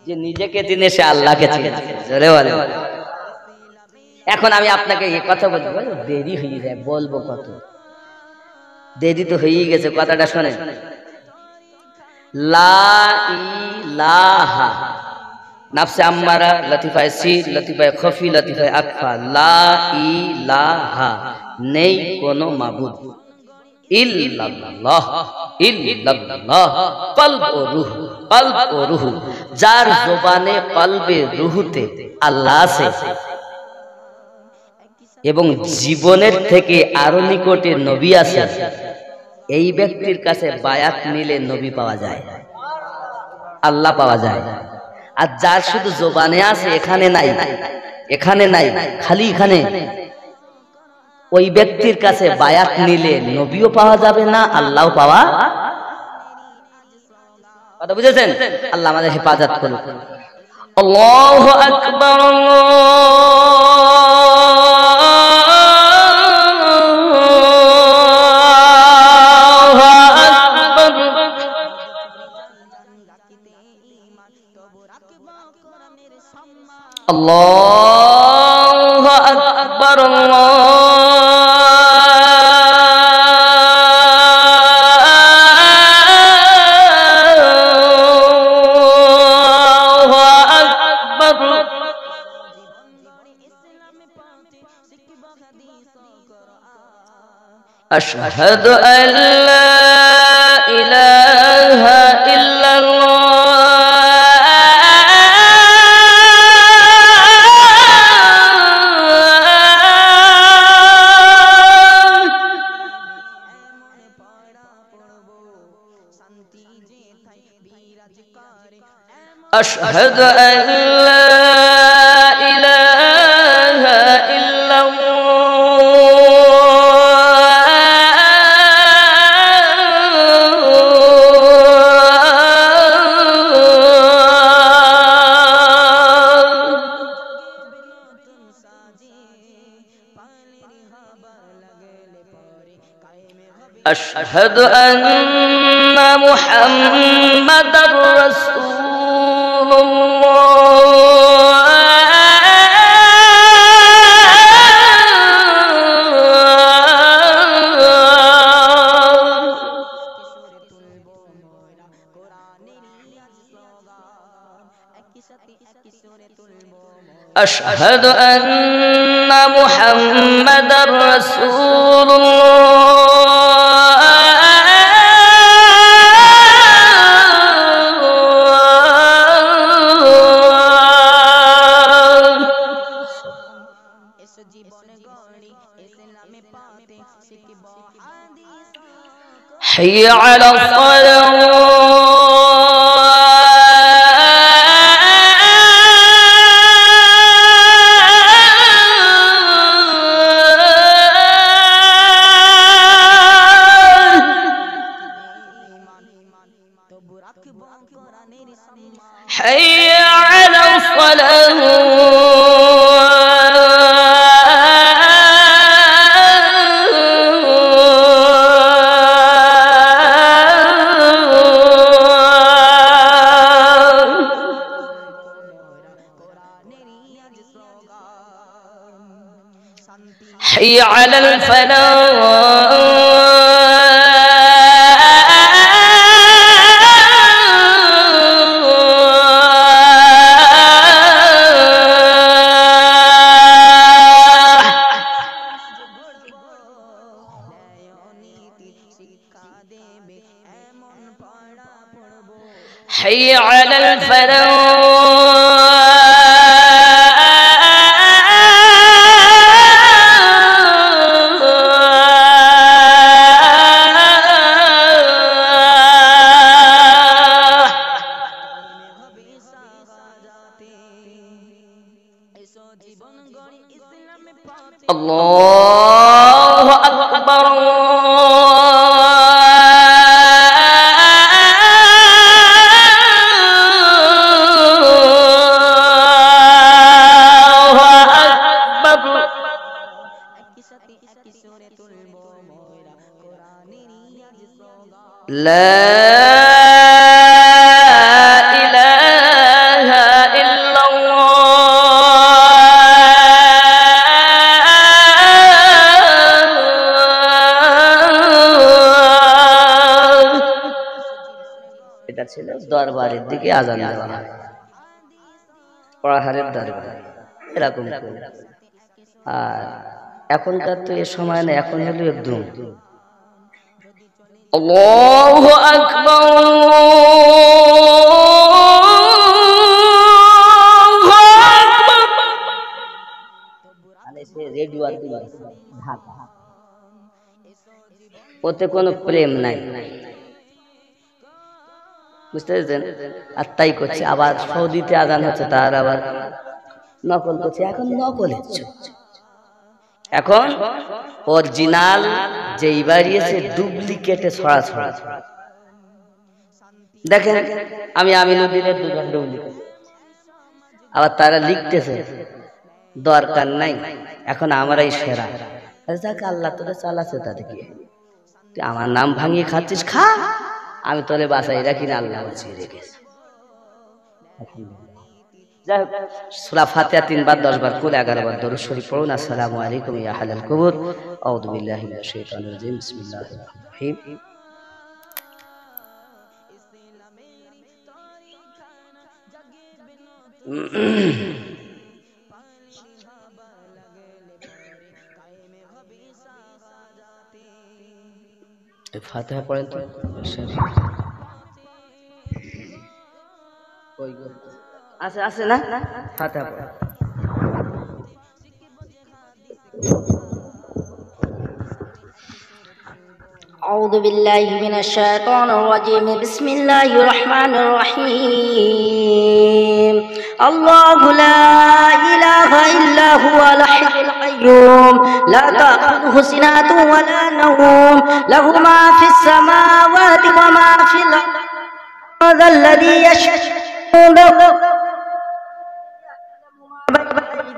যে নিজেকে চিনে সে আল্লাহকে চিনে। জোরে বলে। এখন আমি আপনাকে এই কথা বলবো, দেরি হয়ে যায়, বলবো কত? দেরি তো হয়েই গেছে, কথাটা শোনেন। লা ইলাহা, নাফসে আম্মারা, লতিফায়ে সির, লতিফায়ে খফি, লতিফায়ে আকফা। লা ইলাহা, নেই কোনো মাবুদ ইল্লাল্লাহ, ইল্লাল্লাহ। কলব ও রূহ, কলব ও রূহ, যার জবানে কলবে রূহতে আল্লাহ আছে এবং জীবনের থেকে আরো নিকটে নবী আছে, এই ব্যক্তির কাছে বায়াত নিলে নবী পাওয়া যায়, আল্লাহ পাওয়া যায়। আর যার শুধু জবানে আছে, এখানে নাই, এখানে নাই, খালি এখানে, ওই ব্যক্তির কাছে বায়াত নিলে নবীও পাওয়া যাবে না, আল্লাহও পাওয়া। কথা বুঝেছেন? আল্লাহ আমাদের হেফাজত করুন। আল্লাহু আকবার, আল্লাহু আকবার, আশহাদু আল্লা ইলাহা ইল্লাল্লাহ, আশহাদু আল্লা ইলাহা ইল্লাল্লাহ, আশহাদু আন্না মুহাম্মাদার রাসূলুল্লাহ, أشهد أن محمدا رسول حي على الصلاة حي على حي على الفلاح حي على الفلاح الله أكبر لا إله إلا الله এটা ছিল দরবারের দিকে আযান দেওয়া হয় পড়াহারের দরবার এরকম আর এখনকার তো এই সময় না এখন হলো একদম الله أكبر ওতে কোনো প্রেম নাই বুঝতে পেরেছেন আর তাই করছে আবার সৌদিতে আজান হচ্ছে তার আবার নকল করছে এখন নকল হচ্ছে এখন অরিজিনাল যেই বাড়িয়েছে ডুপ্লিকেটে ছড়া ছড়া দেখেন আমি আমিনুদ্দিনের দুজন ডুপ্লিকেট আবার তারা লিখতেছে দরকার নাই এখন আমরাই সেরা যাকে আল্লাহ তোরে চালাচ্ছে তাদেরকে তুই আমার নাম ভাঙিয়ে খাচ্ছিস খা আমি তোরে বাঁচাই রাখি না আল্লাহ বাঁচিয়ে রেখেছি যাই হোক সূরা ফাতিহা 3 বার 10 বার কুল 11 বার দরুদ শরীফ পড়ুন আসসালামু আলাইকুম ইয়া আহলাল কুবুর আউযু বিল্লাহি মিনাশ শাইতানির রাজিম বিসমিল্লাহির রহমানির রহিম ফাতিহা পড়েন তো ওই আছে আছে না ফাতিহা পড়েন
أعوذ بالله من الشيطان الرجيم بسم الله الرحمن الرحيم الله لا إله إلا هو الحي القيوم لا تأخذه سنة ولا نوم له ما في السماوات وما في الأرض هذا الذي يشهد بين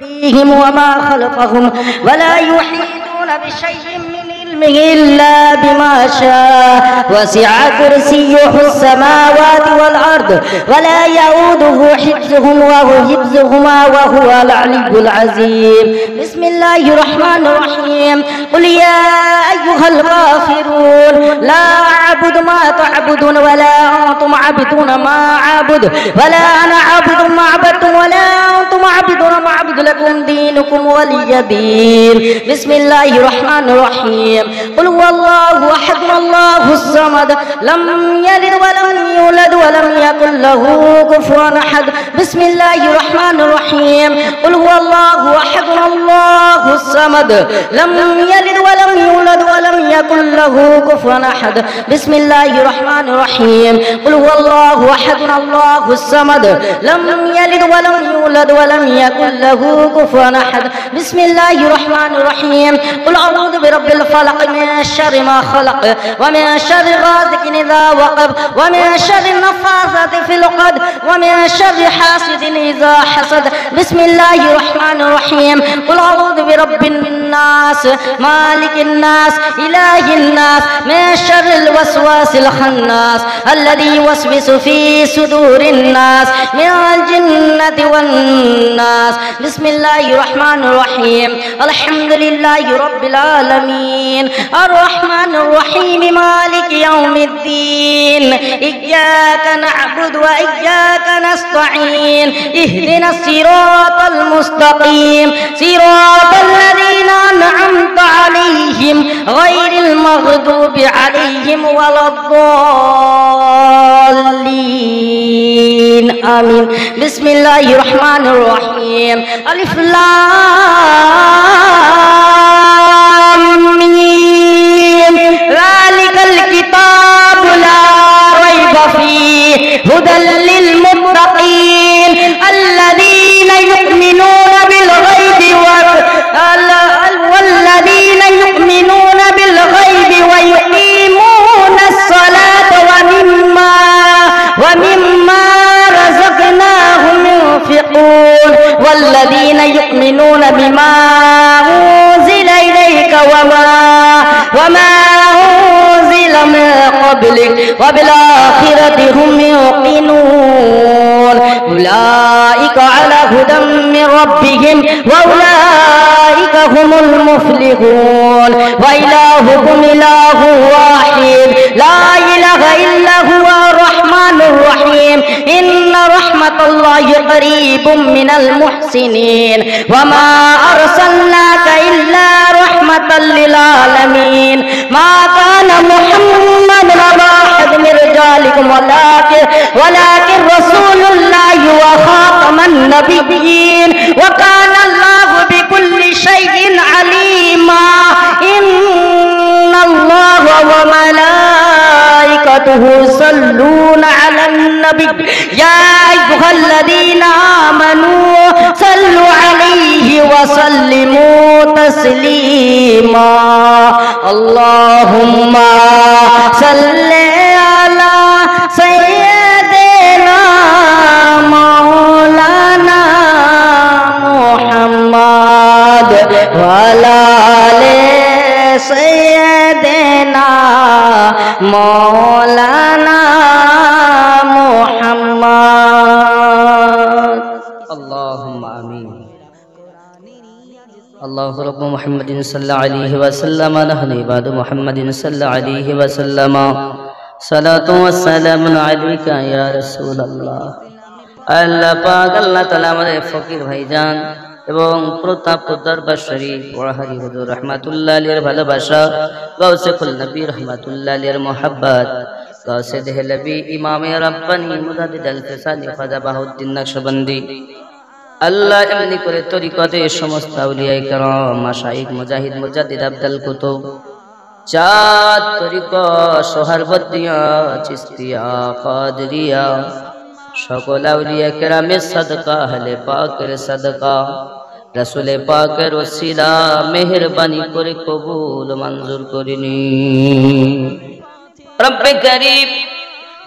أيديهم وما خلفهم ولا يحيطون بشيء من علمه إلا بما شاء وسع كرسيه السماوات والأرض ولا يؤوده حفظهما وهو العلي العظيم بسم الله الرحمن الرحيم قل يا أيها الغافرون لا أعبد ما تعبدون ولا أنتم عابدون ما أعبد ولا أنا عابد ما عبدتم ولا أنتم عابدون ما أعبد لكم دينكم ولي دين بسم الله الرحمن الرحيم قل هو الله أحد الله الصمد لم يلد ولم يولد ولم يكن له كفوا أحد بسم الله الرحمن الرحيم قل هو الله أحد الله الصمد لم يلد ولم يولد ولم يكن له كفوا أحد بسم الله الرحمن الرحيم قل هو الله أحد الله الصمد لم يلد ولم يولد ولم يكن له كفوا أحد بسم الله الرحمن الرحيم قل أعوذ برب الفلق من شر ما خلق ومن شر غاسق إذا وقب ومن شر النفاثات في العقد ومن شر حاسد إذا حسد بسم الله الرحمن الرحيم قل أعوذ برب الناس مالك الناس إله الناس من شر الوسواس الخناس الذي يوسوس في صدور الناس من الجنة والناس بسم الله الرحمن الرحيم الحمد لله رب العالمين الرحمن الرحيم مالك يوم الدين إياك نعبد وإياك نستعين اهدنا الصراط المستقيم صراط الذين أنعمت عليهم غير المغضوب عليهم ولا الضالين آمين بسم الله الرحمن الرحيم ألف لام ميم ذلك الكتاب لا ريب فيه هدى للمتقين الذين يؤمنون بالغيب والذين يؤمنون بالغيب ويقيمون الصلاة ومما رزقناهم ينفقون والذين يؤمنون بما أنزل إليك وما أنزل من قبلك وبالآخرة هم يوقنون أولئك على هدى من ربهم وأولئك هم المفلحون وإلهكم إله واحد لا إله إلا هو الرحمن الرحيم إن رحمة الله قريب من المحسنين وما أرسلناك إلا رحمة للعالمين ما كان محمد أبا أحد من رجالكم ولكن رسول الله وخاتم النبيين وكان الله بكل شيء عليما إن الله وملائكته يصلون على النبي يا أيها الذين آمنوا صلوا عليه وسلموا تسليما اللهم صل على سيدنا مولانا محمد وعلى آل سيدنا مولانا محمد
اللهم آمين الله رب محمد صلى عليه وسلم نحن عباد محمد صلى عليه وسلم صلاة والسلام عليك يا رسول الله আল্লাহ পাক আল্লাহ তাআলা আমাদের ফকির ভাইজান এবং প্রতাপ দরবার শরীফ ওয়াহারি হুজুর রাহমাতুল্লাহ আলাইহির ভালোবাসা গাউসে কুল নবী রাহমাতুল্লাহ আলাইহির মোহাব্বত গাউসে দেহলভী ইমামে রাব্বানি মুজাদ্দিদ আল ফিসানি খাজা বাহাউদ্দিন নকশবন্দি আল্লাহ এমনি করে তরিকতে সমস্ত আউলিয়ায়ে কেরাম মাশায়েখ মুজাহিদ মুজাদ্দিদ আব্দুল কুতুব চাঁদ তরিকত সোহরবর্দিয়া চিশতিয়া কাদরিয়া সকল আউলিয়া কেরামের সাদকা আহলে পাকের সাদকা রাসূল পাকের ওসিলা মেহেরবানি করে কবুল মঞ্জুর করিনি রব্বে করিম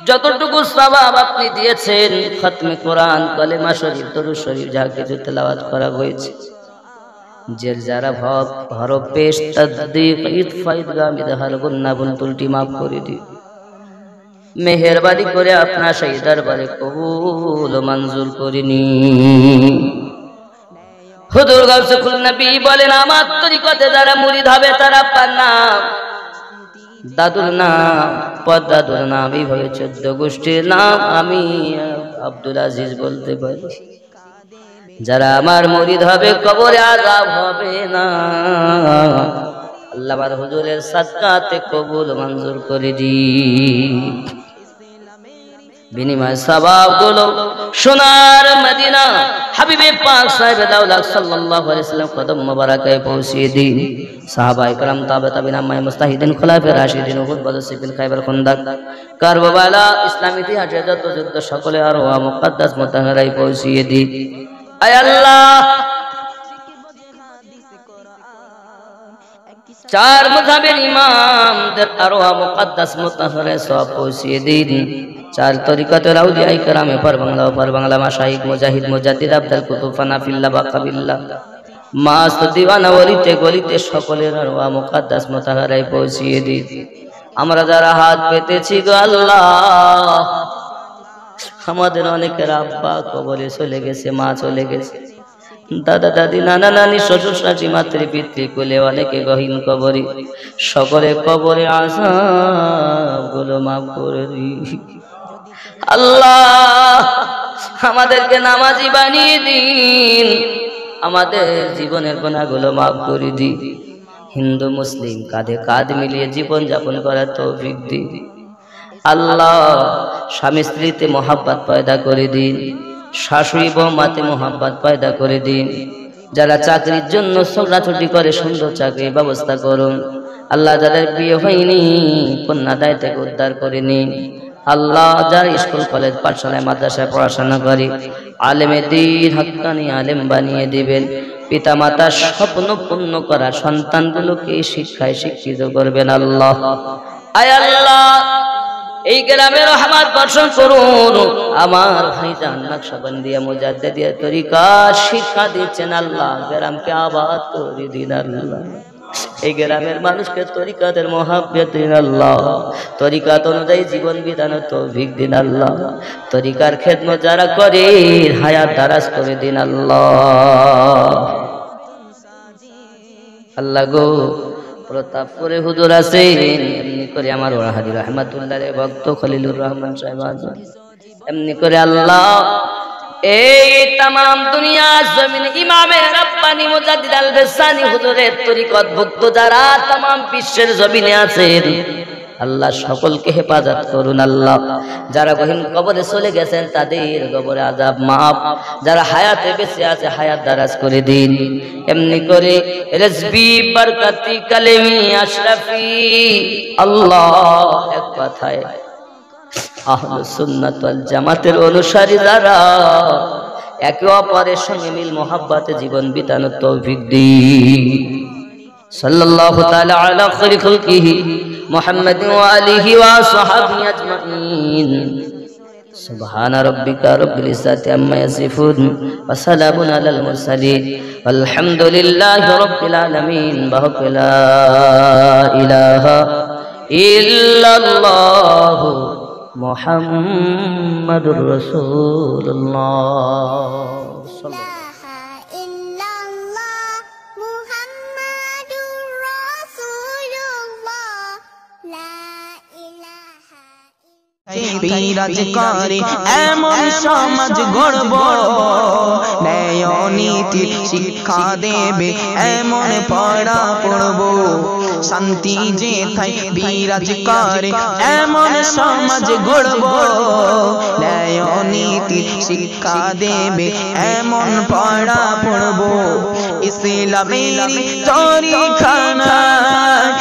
যতটুকু সওয়াব আপনি দিয়েছেন খতমে কোরআন কালেমা শরীফ দরুদ শরীফ যা কিছু তেলাওয়াত করা হয়েছে জের যারা ভব হরফ পেশ তাদদীক ইতফা ইদগাম ইদহার গুন্না বুন তুলটি মাফ করে দিও। মেহেরবানি করে আপনার সেই দরবারে কবুল ও মঞ্জুর করে নিন। হুজুর গাউসুল নবী বলেন আমার তরিকতে যারা মুরিদ হবে তারা আপনার নাম, দাদুর নাম, পদ্মাদুর নাম, এইভাবে 14 গোষ্ঠীর নাম আমি আব্দুল আজিজ বলতে পারি। যারা আমার মুরিদ হবে কবরে আযাব হবে না, আল্লাহ আমার হুজুরের সাদকাতে কবুল মঞ্জুর করে দিন। বিনিময় সওয়াব গুলো সোনার মদিনা হাবিবে পাক সাহেবে দাওলাত সাল্লাল্লাহু আলাইহি ওয়াসাল্লাম কদম মোবারকে পৌঁছিয়ে দিন। সাহাবায়ে کرام তাবেঈন আম্মায়ে মুস্তাহিদিন খোলাফায়ে রাশিদিন উহুদ বদর সিফিন খায়বার খন্দক কারবালা ইসলামী ইতিহাসে যত যুদ্ধ সকলে আর ওয়া মুকদ্দাস মুতাহারায় পৌঁছিয়ে দিন। আয় আল্লাহ চার মাযহাবের ইমামদের আরওয়া মুকদ্দাস মুতাহারায় সওয়াব পৌঁছিয়ে দিন। চার তরিকতের আউলিয়ায়ে কেরামে পর বাংলা মাশাইখ মুজাহিদ মুজাদ্দিদ আব্দুল কুতুব ফানাফিল্লাহ বাকাবিল্লাহ মাস্ত দিওয়ানা ওলিতে গলিতে সকলের আরওয়া মুকদ্দাস মুতাহারায় পৌঁছিয়ে দিন। আমরা যারা হাত পেতেছি গো আল্লাহ, আমাদের অনেকের আব্বা কবরে চলে গেছে, মা চলে গেছে, দাদা দাদি নানা নানি শ্বশুর শাশুড়ি মাতৃ পিতৃ কুলে অনেকে গহীন কবরে, সকলে কবরে আযাব গুলো মাফ করে দিন। আল্লাহ আমাদেরকে নামাজি বানিয়ে দিন, আমাদের জীবনের গুনাহগুলো মাফ করে দিন। হিন্দু মুসলিম কাঁধে কাঁধ মিলিয়ে জীবন যাপন করার তৌফিক দিন। আল্লাহ স্বামী স্ত্রীতে মোহাব্বত পয়দা করে দিন, শাশুড়ি বৌমাতে মোহাব্বত পয়দা করে দিন। যারা চাকরির জন্য ছোটাছুটি করে সুন্দর চাকরির ব্যবস্থা করুন। আল্লাহ যাদের বিয়ে হয়নি কন্যা দায় থেকে উদ্ধার করে নিন। আল্লাহ যারা স্কুল কলেজ পাঠশালায় মাদ্রাসায় পড়াশোনা করে আলেমে দ্বীন হাক্কানি আলেম বানিয়ে দিবেন। পিতা মাতার স্বপ্ন পূর্ণ করা সন্তানগুলোকে শিক্ষায় শিক্ষিত করবেন আল্লাহ। আয় আল্লাহ এই গ্রামে রহমত বর্ষণ করুন। আমার ভাইজান নকশবন্দিয়া মুজাদ্দিদিয়া তরিকা শিক্ষা দিচ্ছেন আল্লাহ, গ্রামকে আবাদ করে দিন আল্লাহ। এই গ্রামের মানুষকে তরিকাতের মহাব্বত দিন আল্লাহ, তরিকাত অনুযায়ী জীবন বিধানের তৌফিক দিন আল্লাহ। তরিকার খেদমত যারা করে হায়াত দারাজ করে দিন আল্লাহ। আল্লাহ গো প্রতাপপুরে হুজুর আছেন, এমনি করে আমার ওয়াহাদি রহমাতুল্লাহ ভক্ত খলিলুর রহমান সাহেব আছেন, এমনি করে আল্লাহ এই তাম দুনিয়া জমিন ইমামে রাব্বানি মুজাদ্দিদ আল বেসানি হুজুরের তরিকত ভক্ত যারা তাম বিশ্বের জমিনে আছেন আল্লাহ সকলকে হেফাজত করুন আল্লাহ। যারা গহীন কবরে চলে গেছেন তাদের কবরে আযাব মাফ, যারা হায়াতে বেঁচে আছে হায়াত দারাজ করে দিন। এমনি করে রিজবি বরকতি কালেমি আশরাফি আল্লাহ এক কথায় আহলুস সুন্নাত ওয়াল জামাতের অনুসারী যারা একে অপরের সঙ্গে মিল মোহাব্বতে জীবন বিতানোর তৌফিক দিন। সাল্লাল্লাহু তাআলা আলা খায়রি খালকিহি মুহাম্মাদিন ওয়া আলিহি ওয়া সাহবিহি আজমাইন। সুবহান রাব্বিকা রাব্বিল ইজ্জাতি আম্মা ইয়াসিফুন ওয়া সালামুন আলাল মুরসালিন আলহামদুলিল্লাহি রাব্বিল আলামিন। লা ইলাহা ইল্লাল্লাহু মুহাম্মাদুর রাসূলুল্লাহ।
বিরাজ করে এমন সমাজ গড়ব, ন্যায় নীতি শিক্ষা দেবে এমন পড়া পড়ব, শান্তি যেথায় বিরাজ করে এমন সমাজ গড়ব, ন্যায় নীতি শিক্ষা দেবে এমন পড়া পড়ব। ইসলামের তরিখানায়